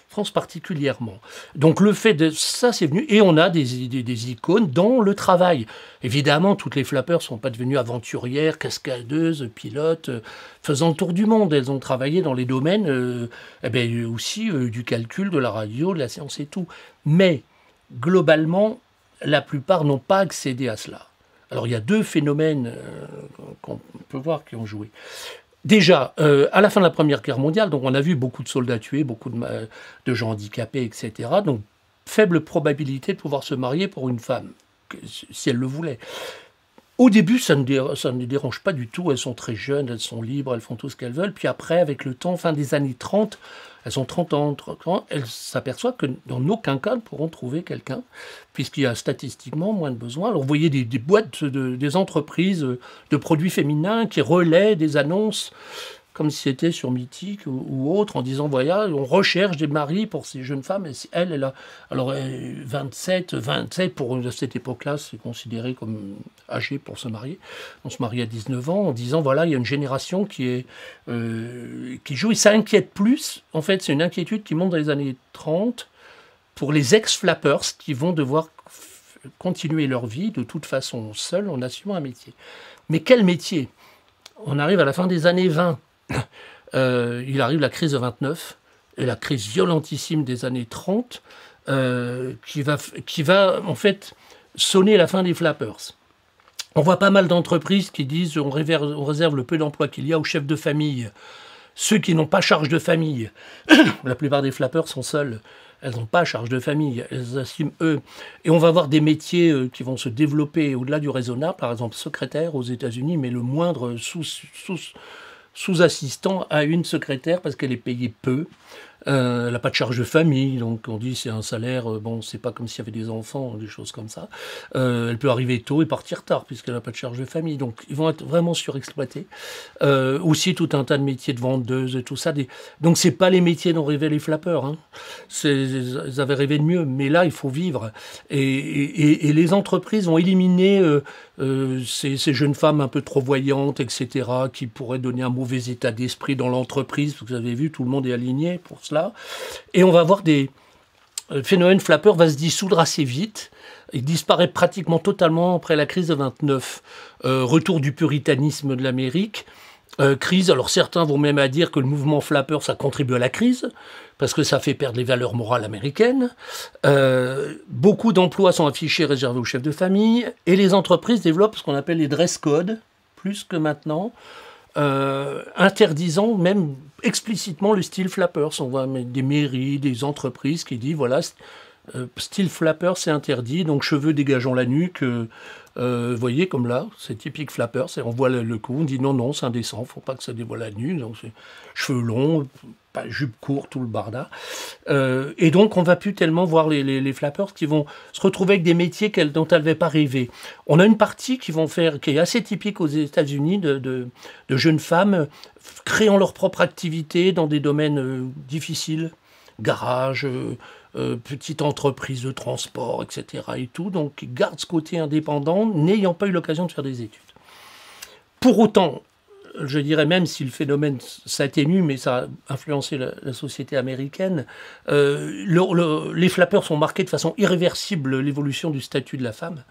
France particulièrement. Donc le fait de ça, c'est venu, et on a des icônes dans le travail. Évidemment, toutes les flappers ne sont pas devenues aventurières, cascadeuses, pilotes, faisant le tour du monde. Elles ont travaillé dans les domaines aussi du calcul, de la radio, de la science et tout. Mais globalement, la plupart n'ont pas accédé à cela. Alors il y a deux phénomènes qu'on peut voir qui ont joué. Déjà, à la fin de la Première Guerre mondiale, donc on a vu beaucoup de soldats tués, beaucoup de gens handicapés, etc. Donc, faible probabilité de pouvoir se marier pour une femme, si elle le voulait. Au début, ça ne les dérange pas du tout. Elles sont très jeunes, elles sont libres, elles font tout ce qu'elles veulent. Puis après, avec le temps, fin des années 30, elles ont 30 ans, elles s'aperçoivent que dans aucun cas, elles pourront trouver quelqu'un, puisqu'il y a statistiquement moins de besoins. Alors vous voyez des boîtes, des entreprises de produits féminins qui relaient des annonces, comme si c'était sur Mythique ou autre, en disant, voilà, on recherche des maris pour ces jeunes femmes, et elle a, alors 27, pour cette époque-là, c'est considéré comme âgé pour se marier. On se marie à 19 ans, en disant, voilà, il y a une génération qui joue, et ça inquiète plus, en fait, c'est une inquiétude qui monte dans les années 30, pour les ex-flappers qui vont devoir continuer leur vie de toute façon seuls en assumant un métier. Mais quel métier? On arrive à la fin des années 20. Il arrive la crise de 29 et la crise violentissime des années 30 qui va en fait sonner la fin des flappers. On voit pas mal d'entreprises qui disent on réserve le peu d'emplois qu'il y a aux chefs de famille, ceux qui n'ont pas charge de famille. La plupart des flappers sont seuls. Elles n'ont pas charge de famille, elles assument eux. Et on va avoir des métiers qui vont se développer au-delà du raisonnable, par exemple secrétaire aux États-Unis, mais le moindre sous-assistant à une secrétaire parce qu'elle est payée peu. Elle n'a pas de charge de famille, donc on dit c'est un salaire, bon, c'est pas comme s'il y avait des enfants, des choses comme ça. Elle peut arriver tôt et partir tard puisqu'elle n'a pas de charge de famille, donc ils vont être vraiment surexploités. Aussi tout un tas de métiers de vendeuse et tout ça. Donc c'est pas les métiers dont rêvaient les flappers. Hein. Ils avaient rêvé de mieux, mais là il faut vivre. Et les entreprises ont éliminé ces jeunes femmes un peu trop voyantes, etc., qui pourraient donner un mauvais état d'esprit dans l'entreprise. Vous avez vu, tout le monde est aligné pour cela. Et on va voir le phénomène flapper va se dissoudre assez vite. Il disparaît pratiquement totalement après la crise de 29. Retour du puritanisme de l'Amérique. Crise, alors certains vont même à dire que le mouvement flapper, ça contribue à la crise, parce que ça fait perdre les valeurs morales américaines. Beaucoup d'emplois sont affichés réservés aux chefs de famille, et les entreprises développent ce qu'on appelle les dress codes, plus que maintenant, interdisant même explicitement le style flappers. On voit des mairies, des entreprises qui disent, voilà, Style flapper, c'est interdit, donc cheveux dégageant la nuque, vous voyez comme là, c'est typique flapper, on voit le cou, on dit non, c'est indécent, faut pas que ça dévoile la nuque, donc c'est cheveux longs, pas jupe courte, tout le barda. Et donc on va plus tellement voir les flappers qui vont se retrouver avec des métiers dont elles n'avaient pas rêvé. On a une partie qui est assez typique aux États-Unis de jeunes femmes créant leur propre activité dans des domaines difficiles, garage, petite entreprise de transport, etc. et tout, donc ils gardent ce côté indépendant, n'ayant pas eu l'occasion de faire des études. Pour autant, je dirais même si le phénomène s'atténue, mais ça a influencé la société américaine, les flappers ont marqué de façon irréversible l'évolution du statut de la femme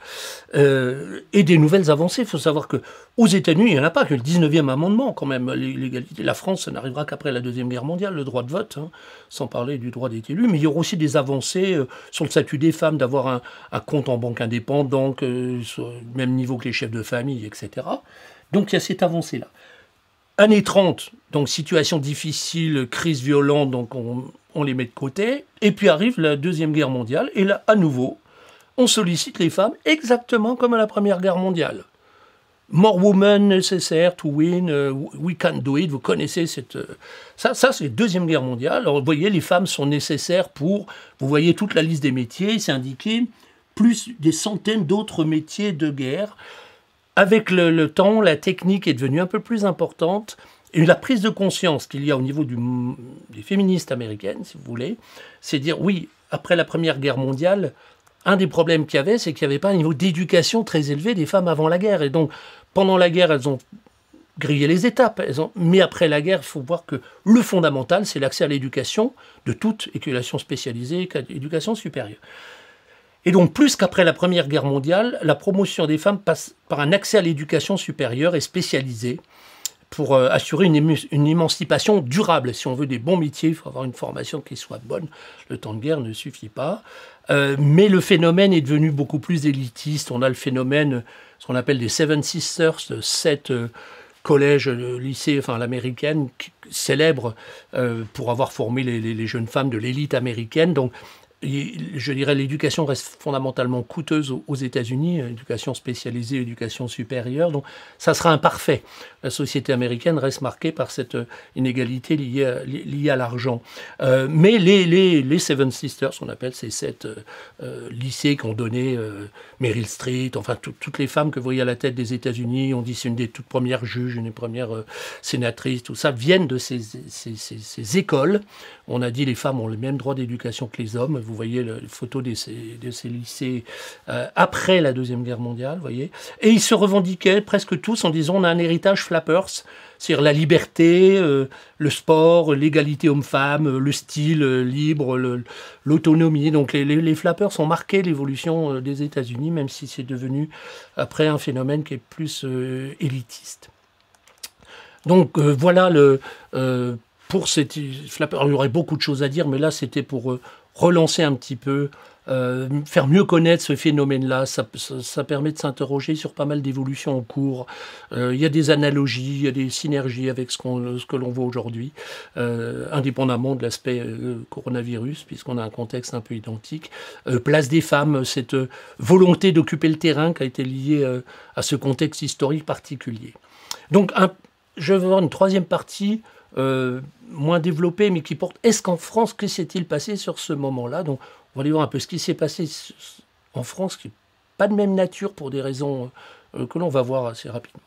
et des nouvelles avancées. Il faut savoir qu'aux États-Unis, il n'y en a pas que le 19e amendement, quand même, l'égalité. La France, ça n'arrivera qu'après la Deuxième Guerre mondiale, le droit de vote, hein, sans parler du droit d'être élu, mais il y aura aussi des avancées sur le statut des femmes, d'avoir un compte en banque indépendant, sur le même niveau que les chefs de famille, etc. Donc il y a cette avancée-là. Années 30, donc situation difficile, crise violente, donc on les met de côté. Et puis arrive la Deuxième Guerre mondiale, et là, à nouveau, on sollicite les femmes exactement comme à la Première Guerre mondiale. More women necessaire to win, we can do it, vous connaissez cette... Ça c'est la Deuxième Guerre mondiale. Alors, vous voyez, les femmes sont nécessaires pour... Vous voyez toute la liste des métiers, c'est indiqué, plus des centaines d'autres métiers de guerre. Avec le temps, la technique est devenue un peu plus importante et la prise de conscience qu'il y a au niveau des féministes américaines, si vous voulez, c'est dire, oui, après la Première Guerre mondiale, un des problèmes qu'il y avait, c'est qu'il n'y avait pas un niveau d'éducation très élevé des femmes avant la guerre. Et donc, pendant la guerre, elles ont grillé les étapes. Mais après la guerre, il faut voir que le fondamental, c'est l'accès à l'éducation de toute éducation spécialisée, éducation supérieure. Et donc, plus qu'après la Première Guerre mondiale, la promotion des femmes passe par un accès à l'éducation supérieure et spécialisée pour assurer une émancipation durable. Si on veut des bons métiers, il faut avoir une formation qui soit bonne. Le temps de guerre ne suffit pas. Mais le phénomène est devenu beaucoup plus élitiste. On a le phénomène, ce qu'on appelle des Seven Sisters, 7 collèges, lycées, enfin l'américaine, célèbre pour avoir formé les jeunes femmes de l'élite américaine. Donc, je dirais l'éducation reste fondamentalement coûteuse aux États-Unis, éducation spécialisée, éducation supérieure, donc ça sera imparfait. La société américaine reste marquée par cette inégalité liée à l'argent. Mais les Seven Sisters, on appelle ces 7 lycées qu'ont donné Meryl Streep, enfin toutes les femmes que vous voyez à la tête des États-Unis, on dit c'est une des toutes premières juges, une des premières sénatrices, tout ça, viennent de ces écoles. On a dit les femmes ont le même droit d'éducation que les hommes. Vous voyez la photo de ces lycées après la Deuxième Guerre mondiale, vous voyez. Et ils se revendiquaient presque tous en disant on a un héritage flappers, c'est-à-dire la liberté, le sport, l'égalité homme-femme, le style libre, l'autonomie. Donc les flappers ont marqué l'évolution des États-Unis, même si c'est devenu après un phénomène qui est plus élitiste. Donc voilà pour cette flapper. Alors, il y aurait beaucoup de choses à dire, mais là c'était pour relancer un petit peu, faire mieux connaître ce phénomène-là. Ça permet de s'interroger sur pas mal d'évolutions en cours. Il y a des analogies, il y a des synergies avec ce que l'on voit aujourd'hui, indépendamment de l'aspect coronavirus, puisqu'on a un contexte un peu identique. Place des femmes, cette volonté d'occuper le terrain qui a été liée à ce contexte historique particulier. Donc, je vais avoir une troisième partie moins développée, mais qui porte « Est-ce qu'en France, que s'est-il passé sur ce moment-là » Donc, on va aller voir un peu ce qui s'est passé en France, qui n'est pas de même nature pour des raisons que l'on va voir assez rapidement.